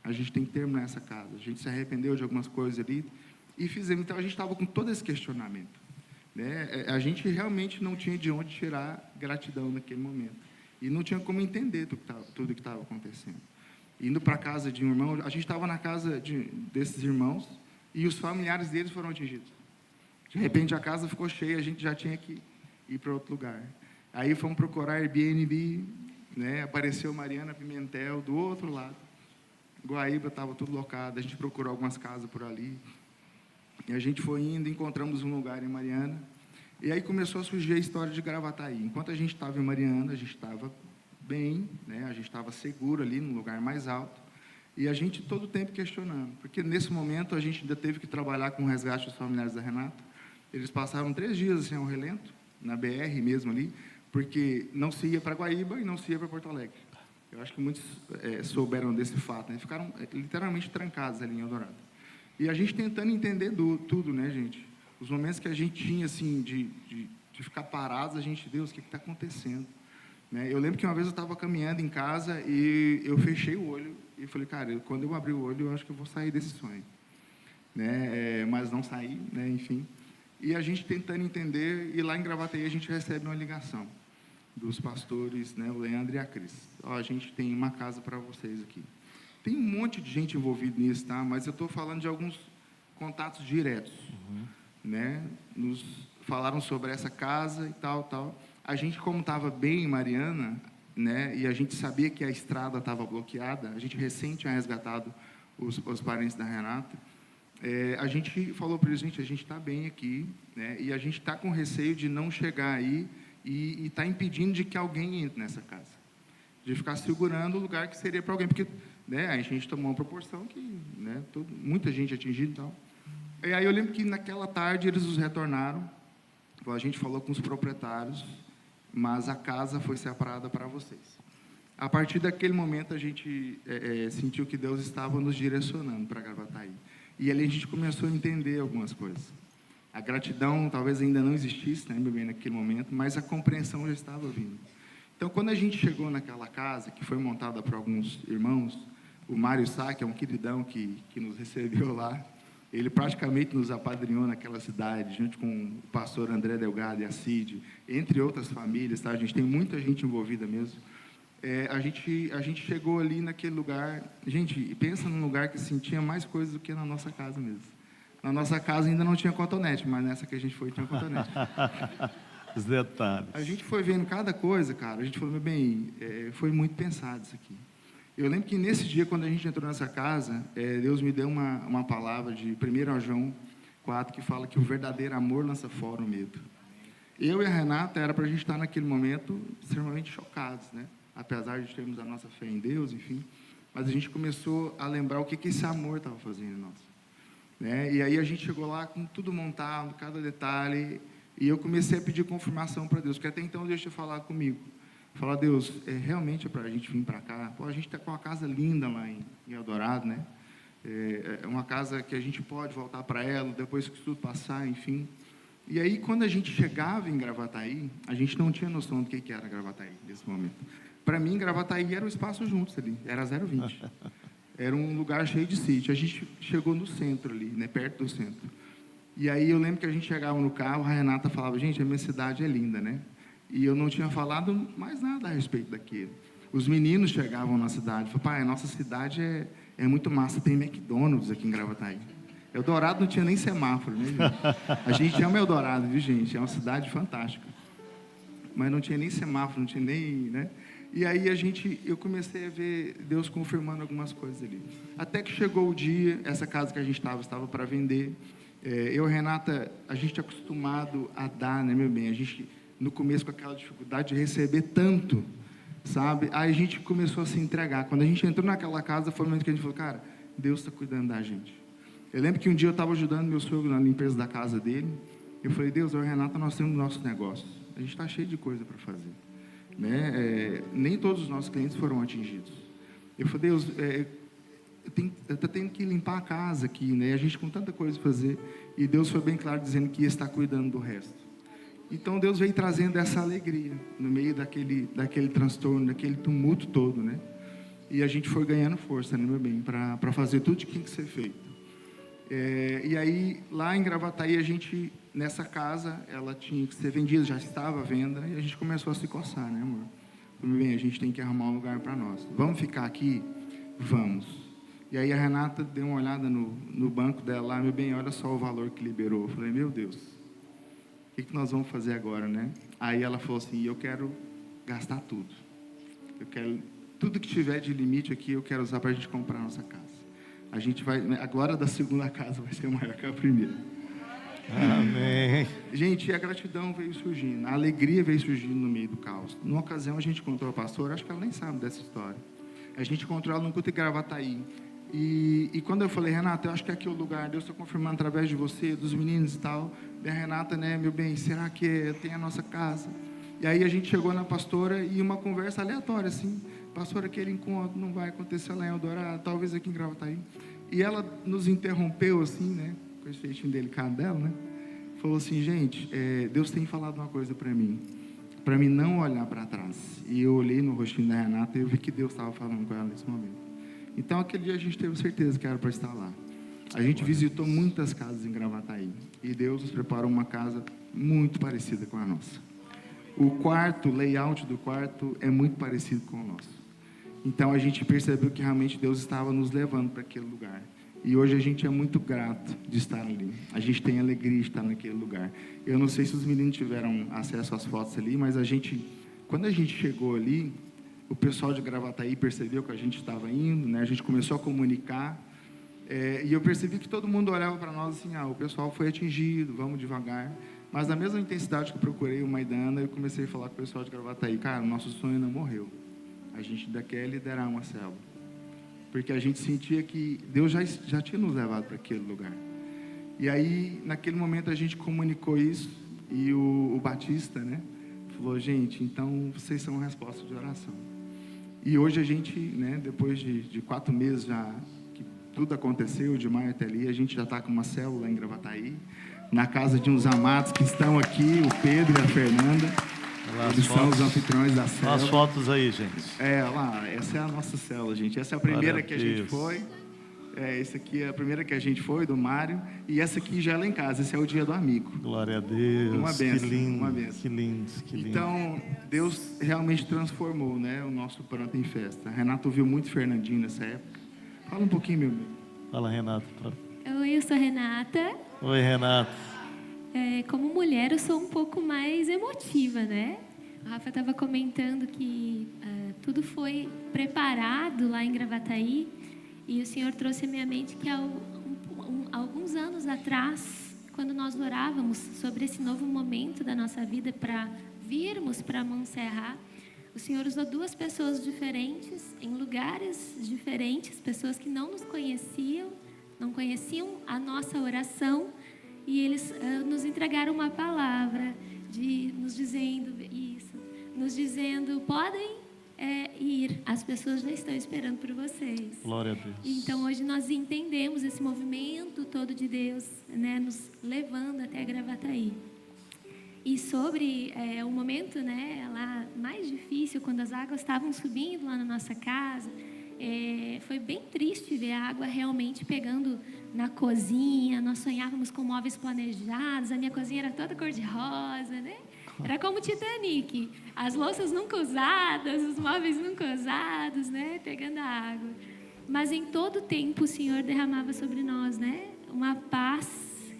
A gente tem que terminar essa casa. A gente se arrependeu de algumas coisas ali e fizemos. Então, a gente estava com todo esse questionamento. Né? A gente realmente não tinha de onde tirar gratidão naquele momento. E não tinha como entender tudo que estava acontecendo. Indo para a casa de um irmão, a gente estava na casa desses irmãos e os familiares deles foram atingidos. De repente, a casa ficou cheia, a gente já tinha que ir para outro lugar. Aí fomos procurar Airbnb, né? Apareceu Mariana Pimentel do outro lado. Guaíba estava tudo locado, a gente procurou algumas casas por ali. E a gente foi indo, encontramos um lugar em Mariana. E aí começou a surgir a história de Gravataí. Enquanto a gente estava em Mariana, a gente estava bem, né? A gente estava seguro ali, no lugar mais alto. E a gente todo o tempo questionando. Porque nesse momento a gente ainda teve que trabalhar com o resgate dos familiares da Renata. Eles passaram 3 dias assim, ao relento, na BR mesmo ali, porque não se ia para Guaíba e não se ia para Porto Alegre. Eu acho que muitos souberam desse fato, né? Ficaram literalmente trancados ali em Eldorado. E a gente tentando entender tudo, né, gente? Os momentos que a gente tinha, assim, de ficar parados, a gente, Deus, o que está acontecendo? Né? Eu lembro que uma vez eu estava caminhando em casa e eu fechei o olho e falei, cara, quando eu abrir o olho, eu acho que eu vou sair desse sonho. Né? Mas não saí, né? Enfim. E a gente tentando entender, e lá em Gravataí a gente recebe uma ligação dos pastores, né, o Leandro e a Cris. A gente tem uma casa para vocês aqui. Tem um monte de gente envolvida nisso, tá? Mas eu estou falando de alguns contatos diretos. Né? Nos falaram sobre essa casa e tal. A gente, como estava bem em Mariana, né, e a gente sabia que a estrada estava bloqueada, a gente recém tinha resgatado os parentes da Renata, a gente falou para eles, gente, a gente está bem aqui, né, e a gente está com receio de não chegar aí e está impedindo de que alguém entre nessa casa, de ficar segurando o lugar que seria para alguém, porque, né, a gente tomou uma proporção que, né, muita gente atingida e tal. E aí eu lembro que naquela tarde eles nos retornaram, a gente falou com os proprietários, mas a casa foi separada para vocês. A partir daquele momento a gente sentiu que Deus estava nos direcionando para Gravataí. E ali a gente começou a entender algumas coisas. A gratidão talvez ainda não existisse, né, bem naquele momento, mas a compreensão já estava vindo. Então, quando a gente chegou naquela casa, que foi montada por alguns irmãos, o Mário Sá, que é um queridão que nos recebeu lá, Ele praticamente nos apadrinhou naquela cidade, junto com o pastor André Delgado e a Cid, entre outras famílias, tá? A gente tem muita gente envolvida mesmo. A gente chegou ali naquele lugar, gente, pensa num lugar que assim, tinha mais coisas do que na nossa casa mesmo. Na nossa casa ainda não tinha cotonete, mas nessa que a gente foi tinha cotonete. Os detalhes. A gente foi vendo cada coisa, cara, a gente falou, meu bem, foi muito pensado isso aqui. Eu lembro que nesse dia, quando a gente entrou nessa casa, Deus me deu uma palavra de 1 João 4, que fala que o verdadeiro amor lança fora o medo. Eu e a Renata, era para a gente estar naquele momento extremamente chocados, né? Apesar de termos a nossa fé em Deus, enfim. Mas a gente começou a lembrar o que esse amor estava fazendo em nós. Né? E aí a gente chegou lá com tudo montado, cada detalhe, e eu comecei a pedir confirmação para Deus, porque até então Deus tinha falado comigo. Falar, Deus, realmente é para a gente vir para cá? Pô, a gente está com uma casa linda lá em Eldorado, né? É uma casa que a gente pode voltar para ela depois que tudo passar, enfim. E aí, quando a gente chegava em Gravataí, a gente não tinha noção do que era Gravataí nesse momento. Para mim, Gravataí era o espaço juntos ali, era 020. Era um lugar cheio de sítio. A gente chegou no centro ali, né, perto do centro. E aí eu lembro que a gente chegava no carro, a Renata falava, gente, a minha cidade é linda, né? E eu não tinha falado mais nada a respeito daquilo. Os meninos chegavam na cidade, falavam, pai, a nossa cidade é muito massa, tem McDonald's aqui em Gravataí. Eldorado não tinha nem semáforo, né, gente? A gente ama Eldorado, viu, gente? É uma cidade fantástica. Mas não tinha nem semáforo, não tinha nem, né? E aí eu comecei a ver Deus confirmando algumas coisas ali. Até que chegou o dia, essa casa que a gente estava para vender. Eu e Renata, a gente é acostumado a dar, né, meu bem? A gente, no começo, com aquela dificuldade de receber tanto, sabe? Aí a gente começou a se entregar. Quando a gente entrou naquela casa, foi o momento que a gente falou, cara, Deus está cuidando da gente. Eu lembro que um dia eu estava ajudando meu sogro na limpeza da casa dele. Eu falei, Deus, eu e Renata, nós temos nossos negócios. A gente está cheio de coisa para fazer. Né? Nem todos os nossos clientes foram atingidos. Eu falei, Deus, eu tenho que limpar a casa aqui, né? A gente com tanta coisa para fazer. E Deus foi bem claro dizendo que ia estar cuidando do resto. Então Deus veio trazendo essa alegria no meio daquele transtorno, daquele tumulto todo, né? E a gente foi ganhando força, né, meu bem, para fazer tudo que tinha que ser feito. E aí, lá em Gravataí, a gente, nessa casa, ela tinha que ser vendida, já estava à venda, e a gente começou a se coçar, né, amor? Falei, bem, a gente tem que arrumar um lugar para nós. Vamos ficar aqui? Vamos. E aí a Renata deu uma olhada no banco dela lá, meu bem, olha só o valor que liberou. Eu falei, meu Deus, o que nós vamos fazer agora, né? Aí ela falou assim, eu quero gastar tudo. Eu quero, tudo que tiver de limite aqui, eu quero usar para a gente comprar a nossa casa. A glória da segunda casa vai ser maior que a primeira. Amém. Gente, a gratidão veio surgindo, a alegria veio surgindo no meio do caos. Numa ocasião, a gente encontrou a pastora, acho que ela nem sabe dessa história. A gente encontrou ela num culto em Gravataí. E quando eu falei, Renata, eu acho que aqui é o lugar, Deus está confirmando através de você, dos meninos e tal. E a Renata, né, meu bem, será que tem a nossa casa? E aí a gente chegou na pastora e uma conversa aleatória, assim. Pastora, aquele encontro não vai acontecer lá em Eldorado, talvez aqui em Gravataí. E ela nos interrompeu, assim, né, com esse jeitinho delicado dela, né? Falou assim, gente, Deus tem falado uma coisa para mim não olhar para trás. E eu olhei no rostinho da Renata e eu vi que Deus estava falando com ela nesse momento. Então, aquele dia a gente teve certeza que era para estar lá. A gente visitou muitas casas em Gravataí. E Deus nos preparou uma casa muito parecida com a nossa. O layout do quarto é muito parecido com o nosso. Então, a gente percebeu que realmente Deus estava nos levando para aquele lugar. E hoje a gente é muito grato de estar ali. A gente tem alegria de estar naquele lugar. Eu não sei se os meninos tiveram acesso às fotos ali, mas quando a gente chegou ali, o pessoal de Gravataí percebeu que a gente estava indo, né? A gente começou a comunicar. E eu percebi que todo mundo olhava para nós assim, o pessoal foi atingido, vamos devagar. Mas na mesma intensidade que eu procurei o Maidana, eu comecei a falar com o pessoal de Gravataí, cara, o nosso sonho não morreu. A gente ainda quer liderar uma célula. Porque a gente sentia que Deus já tinha nos levado para aquele lugar. E aí, naquele momento, a gente comunicou isso, e o Batista, né, falou, gente, então vocês são uma resposta de oração. E hoje a gente, né, depois de 4 meses já que tudo aconteceu, de maio até ali, a gente já está com uma célula em Gravataí, na casa de uns amados que estão aqui, o Pedro e a Fernanda. Eles são os anfitriões da célula. As fotos aí, gente. Lá, essa é a nossa célula, gente. Essa é a primeira que a gente foi. Esse aqui é a primeira que a gente foi, do Mário, e essa aqui já é lá em casa, esse é o dia do amigo. Glória a Deus. Uma benção, que lindo, uma benção. que lindo, que lindo. Então, Deus realmente transformou, né, o nosso pranto em festa. Renato ouviu muito Fernandinho nessa época. Fala um pouquinho, meu amigo. Fala, Renato. Oi, eu sou a Renata. Oi, Renato. Como mulher, eu sou um pouco mais emotiva, né? O Rafa estava comentando que tudo foi preparado lá em Gravataí, e o Senhor trouxe à minha mente que alguns anos atrás, quando nós orávamos sobre esse novo momento da nossa vida para virmos para Montserrat, o Senhor usou duas pessoas diferentes, em lugares diferentes, pessoas que não nos conheciam, não conheciam a nossa oração, e eles nos entregaram uma palavra, nos dizendo, podem ir, as pessoas já estão esperando por vocês. Glória a Deus. Então, hoje nós entendemos esse movimento todo de Deus, né, nos levando até Gravataí. E sobre o momento, né, lá mais difícil, quando as águas estavam subindo lá na nossa casa, foi bem triste ver a água realmente pegando na cozinha. Nós sonhávamos com móveis planejados, a minha cozinha era toda cor-de-rosa, né? Era como Titanic, as louças nunca usadas, os móveis nunca usados, né? Pegando a água. Mas em todo tempo o Senhor derramava sobre nós, né? Uma paz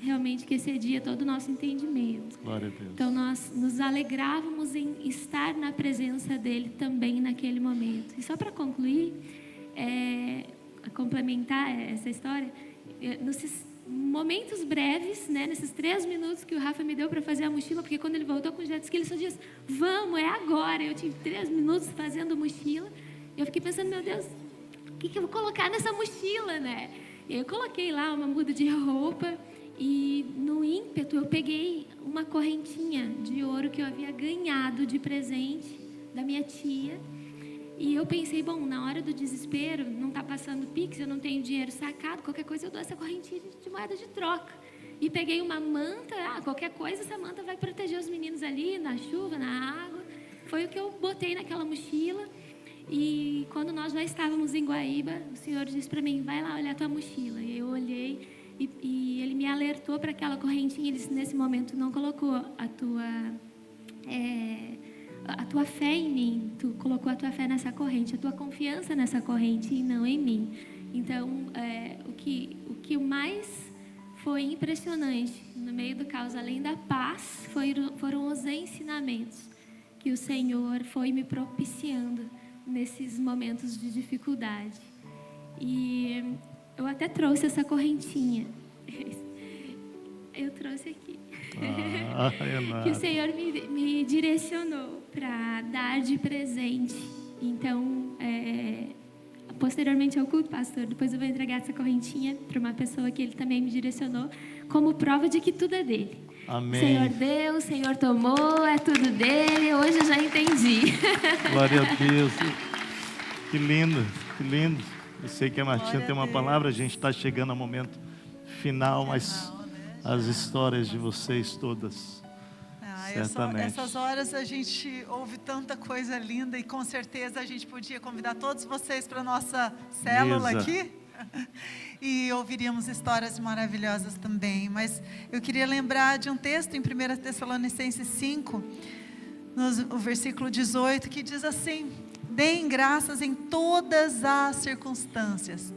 realmente que excedia todo o nosso entendimento. Glória a Deus. Então nós nos alegrávamos em estar na presença dele também naquele momento. E só para concluir, complementar essa história, nesses momentos breves, né, nesses 3 minutos que o Rafa me deu para fazer a mochila, porque quando ele voltou com o jet ski, ele só disse, vamos, é agora. Eu tive 3 minutos fazendo mochila, e eu fiquei pensando, meu Deus, o que eu vou colocar nessa mochila, né? E eu coloquei lá uma muda de roupa, e no ímpeto eu peguei uma correntinha de ouro que eu havia ganhado de presente da minha tia. E eu pensei, bom, na hora do desespero, não está passando Pix, eu não tenho dinheiro sacado, qualquer coisa eu dou essa correntinha de moeda de troca. E peguei uma manta, qualquer coisa essa manta vai proteger os meninos ali, na chuva, na água. Foi o que eu botei naquela mochila. E quando nós já estávamos em Guaíba, o Senhor disse para mim, vai lá olhar a tua mochila. E eu olhei e ele me alertou para aquela correntinha. Ele disse, nesse momento não colocou a tua fé em mim, tu colocou a tua fé nessa corrente, a tua confiança nessa corrente e não em mim. Então, o que mais foi impressionante no meio do caos, além da paz, foram os ensinamentos que o Senhor foi me propiciando nesses momentos de dificuldade. E eu até trouxe essa correntinha. Eu trouxe aqui. Que o Senhor me direcionou para dar de presente. Então, posteriormente ao culto, pastor, depois eu vou entregar essa correntinha para uma pessoa que ele também me direcionou, como prova de que tudo é dele. Amém. Senhor deu, o Senhor tomou, é tudo dele. Hoje eu já entendi. Glória a Deus. Que lindo, que lindo. Eu sei que a Martinha tem uma palavra, a gente está chegando ao momento final, mas as histórias de vocês todas, certamente. Nessas horas a gente ouve tanta coisa linda e com certeza a gente podia convidar todos vocês para a nossa célula aqui e ouviríamos histórias maravilhosas também. Mas eu queria lembrar de um texto em 1 Tessalonicenses 5, no versículo 18, que diz assim: deem graças em todas as circunstâncias,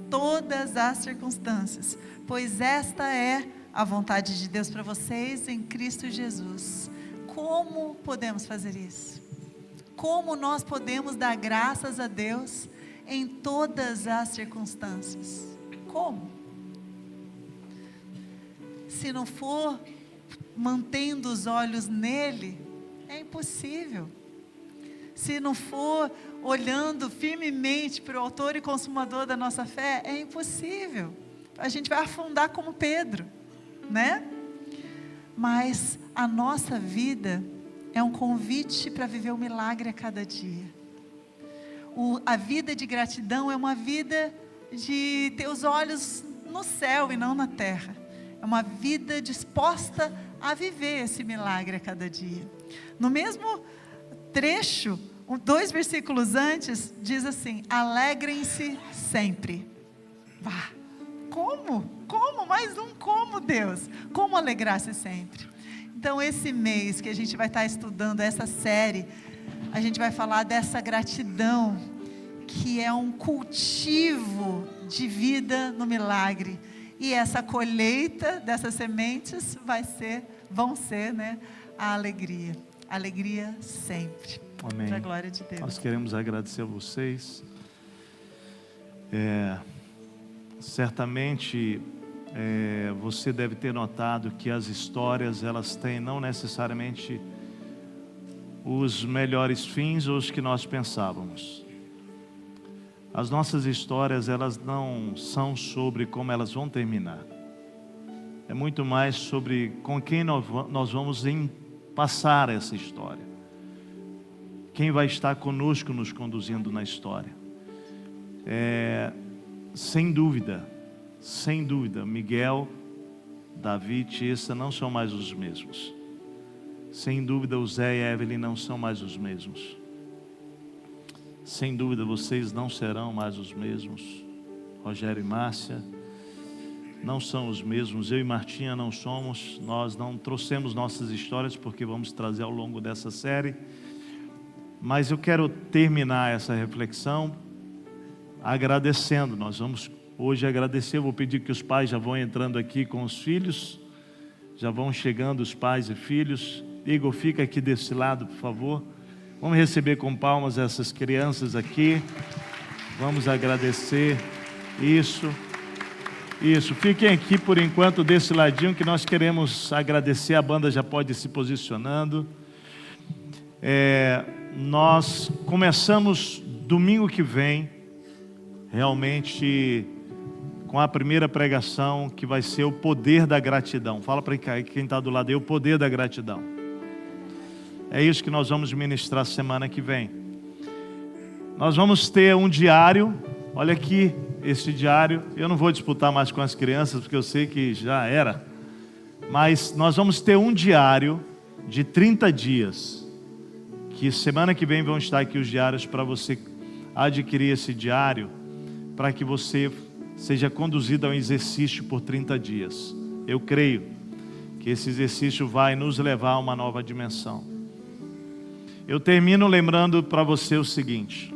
pois esta é a vontade de Deus para vocês em Cristo Jesus. Como podemos fazer isso? Como nós podemos dar graças a Deus em todas as circunstâncias? Como? Se não for mantendo os olhos nele, é impossível. Se não for olhando firmemente para o autor e consumador da nossa fé, é impossível. A gente vai afundar como Pedro, né? Mas a nossa vida é um convite para viver o milagre a cada dia. A vida de gratidão é uma vida de ter os olhos no céu e não na terra. É uma vida disposta a viver esse milagre a cada dia. No mesmo trecho, 2 versículos antes, diz assim: alegrem-se sempre. Vá, Como? Mais um como, Deus? Como alegrar-se sempre? Então, esse mês que a gente vai estar estudando essa série, a gente vai falar dessa gratidão, que é um cultivo de vida no milagre. E essa colheita dessas sementes vão ser, né, a alegria. Alegria sempre. Amém. Para a glória de Deus. Nós queremos agradecer a vocês. Certamente você deve ter notado que as histórias, elas têm não necessariamente os melhores fins ou os que nós pensávamos. As nossas histórias, elas não são sobre como elas vão terminar. É muito mais sobre com quem nós vamos passar essa história. Quem vai estar conosco nos conduzindo na história. Sem dúvida, Miguel, Davi e Tissa não são mais os mesmos. Sem dúvida, o Zé e a Evelyn não são mais os mesmos. Sem dúvida, vocês não serão mais os mesmos. Rogério e Márcia não são os mesmos. Eu e Martinha não somos. Nós não trouxemos nossas histórias porque vamos trazer ao longo dessa série. Mas eu quero terminar essa reflexão agradecendo. Nós vamos hoje agradecer. Eu vou pedir que os pais já vão entrando aqui com os filhos. Já vão chegando os pais e filhos. Igor, fica aqui desse lado, por favor. Vamos receber com palmas essas crianças aqui. Vamos agradecer. Isso. Fiquem aqui por enquanto desse ladinho que nós queremos agradecer. A banda já pode ir se posicionando. Nós começamos domingo que vem, realmente, com a primeira pregação, que vai ser o poder da gratidão. Fala para quem está do lado aí, o poder da gratidão. É isso que nós vamos ministrar semana que vem. Nós vamos ter um diário. Olha aqui esse diário. Eu não vou disputar mais com as crianças, porque eu sei que já era. Mas nós vamos ter um diário de 30 dias. Que semana que vem vão estar aqui os diários para você adquirir esse diário, para que você seja conduzido a um exercício por 30 dias. Eu creio que esse exercício vai nos levar a uma nova dimensão. Eu termino lembrando para você o seguinte.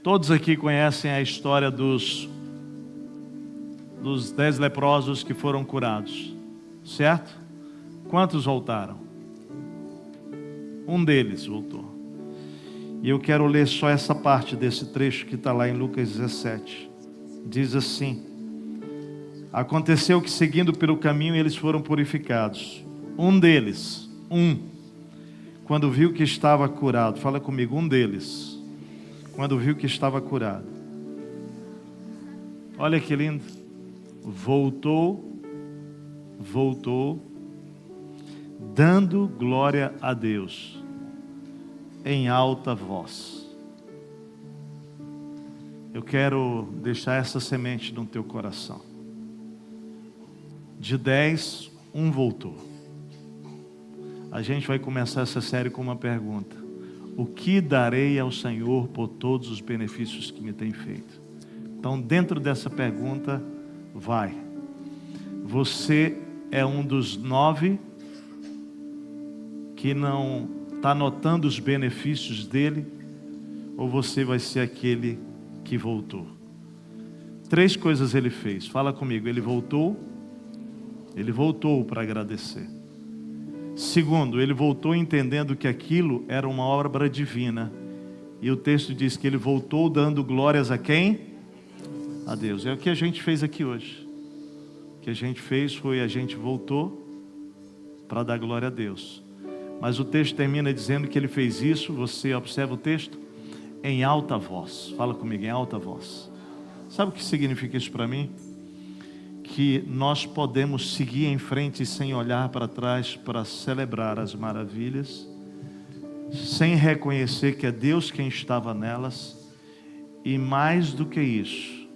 Todos aqui conhecem a história dos 10 leprosos que foram curados, certo? Quantos voltaram? Um deles voltou. E eu quero ler só essa parte desse trecho que está lá em Lucas 17. Diz assim: aconteceu que, seguindo pelo caminho, eles foram purificados. Um deles, quando viu que estava curado, fala comigo, um deles, quando viu que estava curado, olha que lindo, voltou, dando glória a Deus, em alta voz. Eu quero deixar essa semente no teu coração. De 10, um voltou. A gente vai começar essa série com uma pergunta: o que darei ao Senhor por todos os benefícios que me tem feito? Então, dentro dessa pergunta, vai. Você é um dos 9 que não está notando os benefícios dele, ou você vai ser aquele que voltou? 3 coisas ele fez. Fala comigo. Ele voltou para agradecer. Segundo, ele voltou entendendo que aquilo era uma obra divina. E o texto diz que ele voltou dando glórias a quem? A Deus. É o que a gente fez aqui hoje. O que a gente fez foi, a gente voltou para dar glória a Deus. Mas o texto termina dizendo que ele fez isso, você observa o texto, em alta voz. Fala comigo, em alta voz. Sabe o que significa isso para mim? Que nós podemos seguir em frente sem olhar para trás para celebrar as maravilhas, sem reconhecer que é Deus quem estava nelas, e mais do que isso,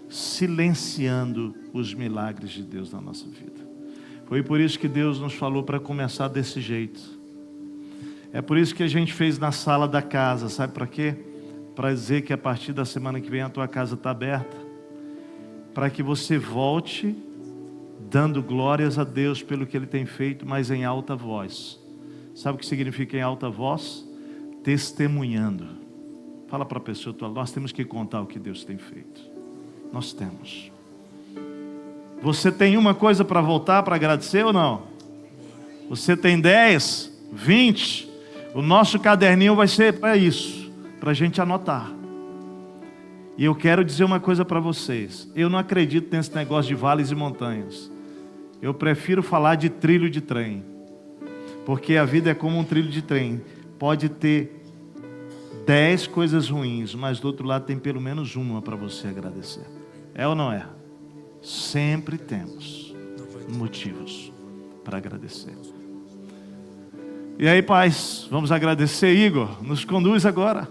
silenciando os milagres de Deus na nossa vida. Foi por isso que Deus nos falou para começar desse jeito. É por isso que a gente fez na sala da casa, sabe para quê? Para dizer que a partir da semana que vem a tua casa está aberta. para que você volte dando glórias a Deus pelo que Ele tem feito, mas em alta voz. Sabe o que significa em alta voz? Testemunhando. Fala para a pessoa, nós temos que contar o que Deus tem feito. Nós temos. Você tem uma coisa para voltar, para agradecer ou não? Você tem 10, 20? O nosso caderninho vai ser para isso, para a gente anotar. E eu quero dizer uma coisa para vocês. Eu não acredito nesse negócio de vales e montanhas. Eu prefiro falar de trilho de trem. Porque a vida é como um trilho de trem. Pode ter 10 coisas ruins, mas do outro lado tem pelo menos uma para você agradecer. É ou não é? Sempre temos motivos para agradecer. E aí, pais, vamos agradecer. Igor, nos conduz agora.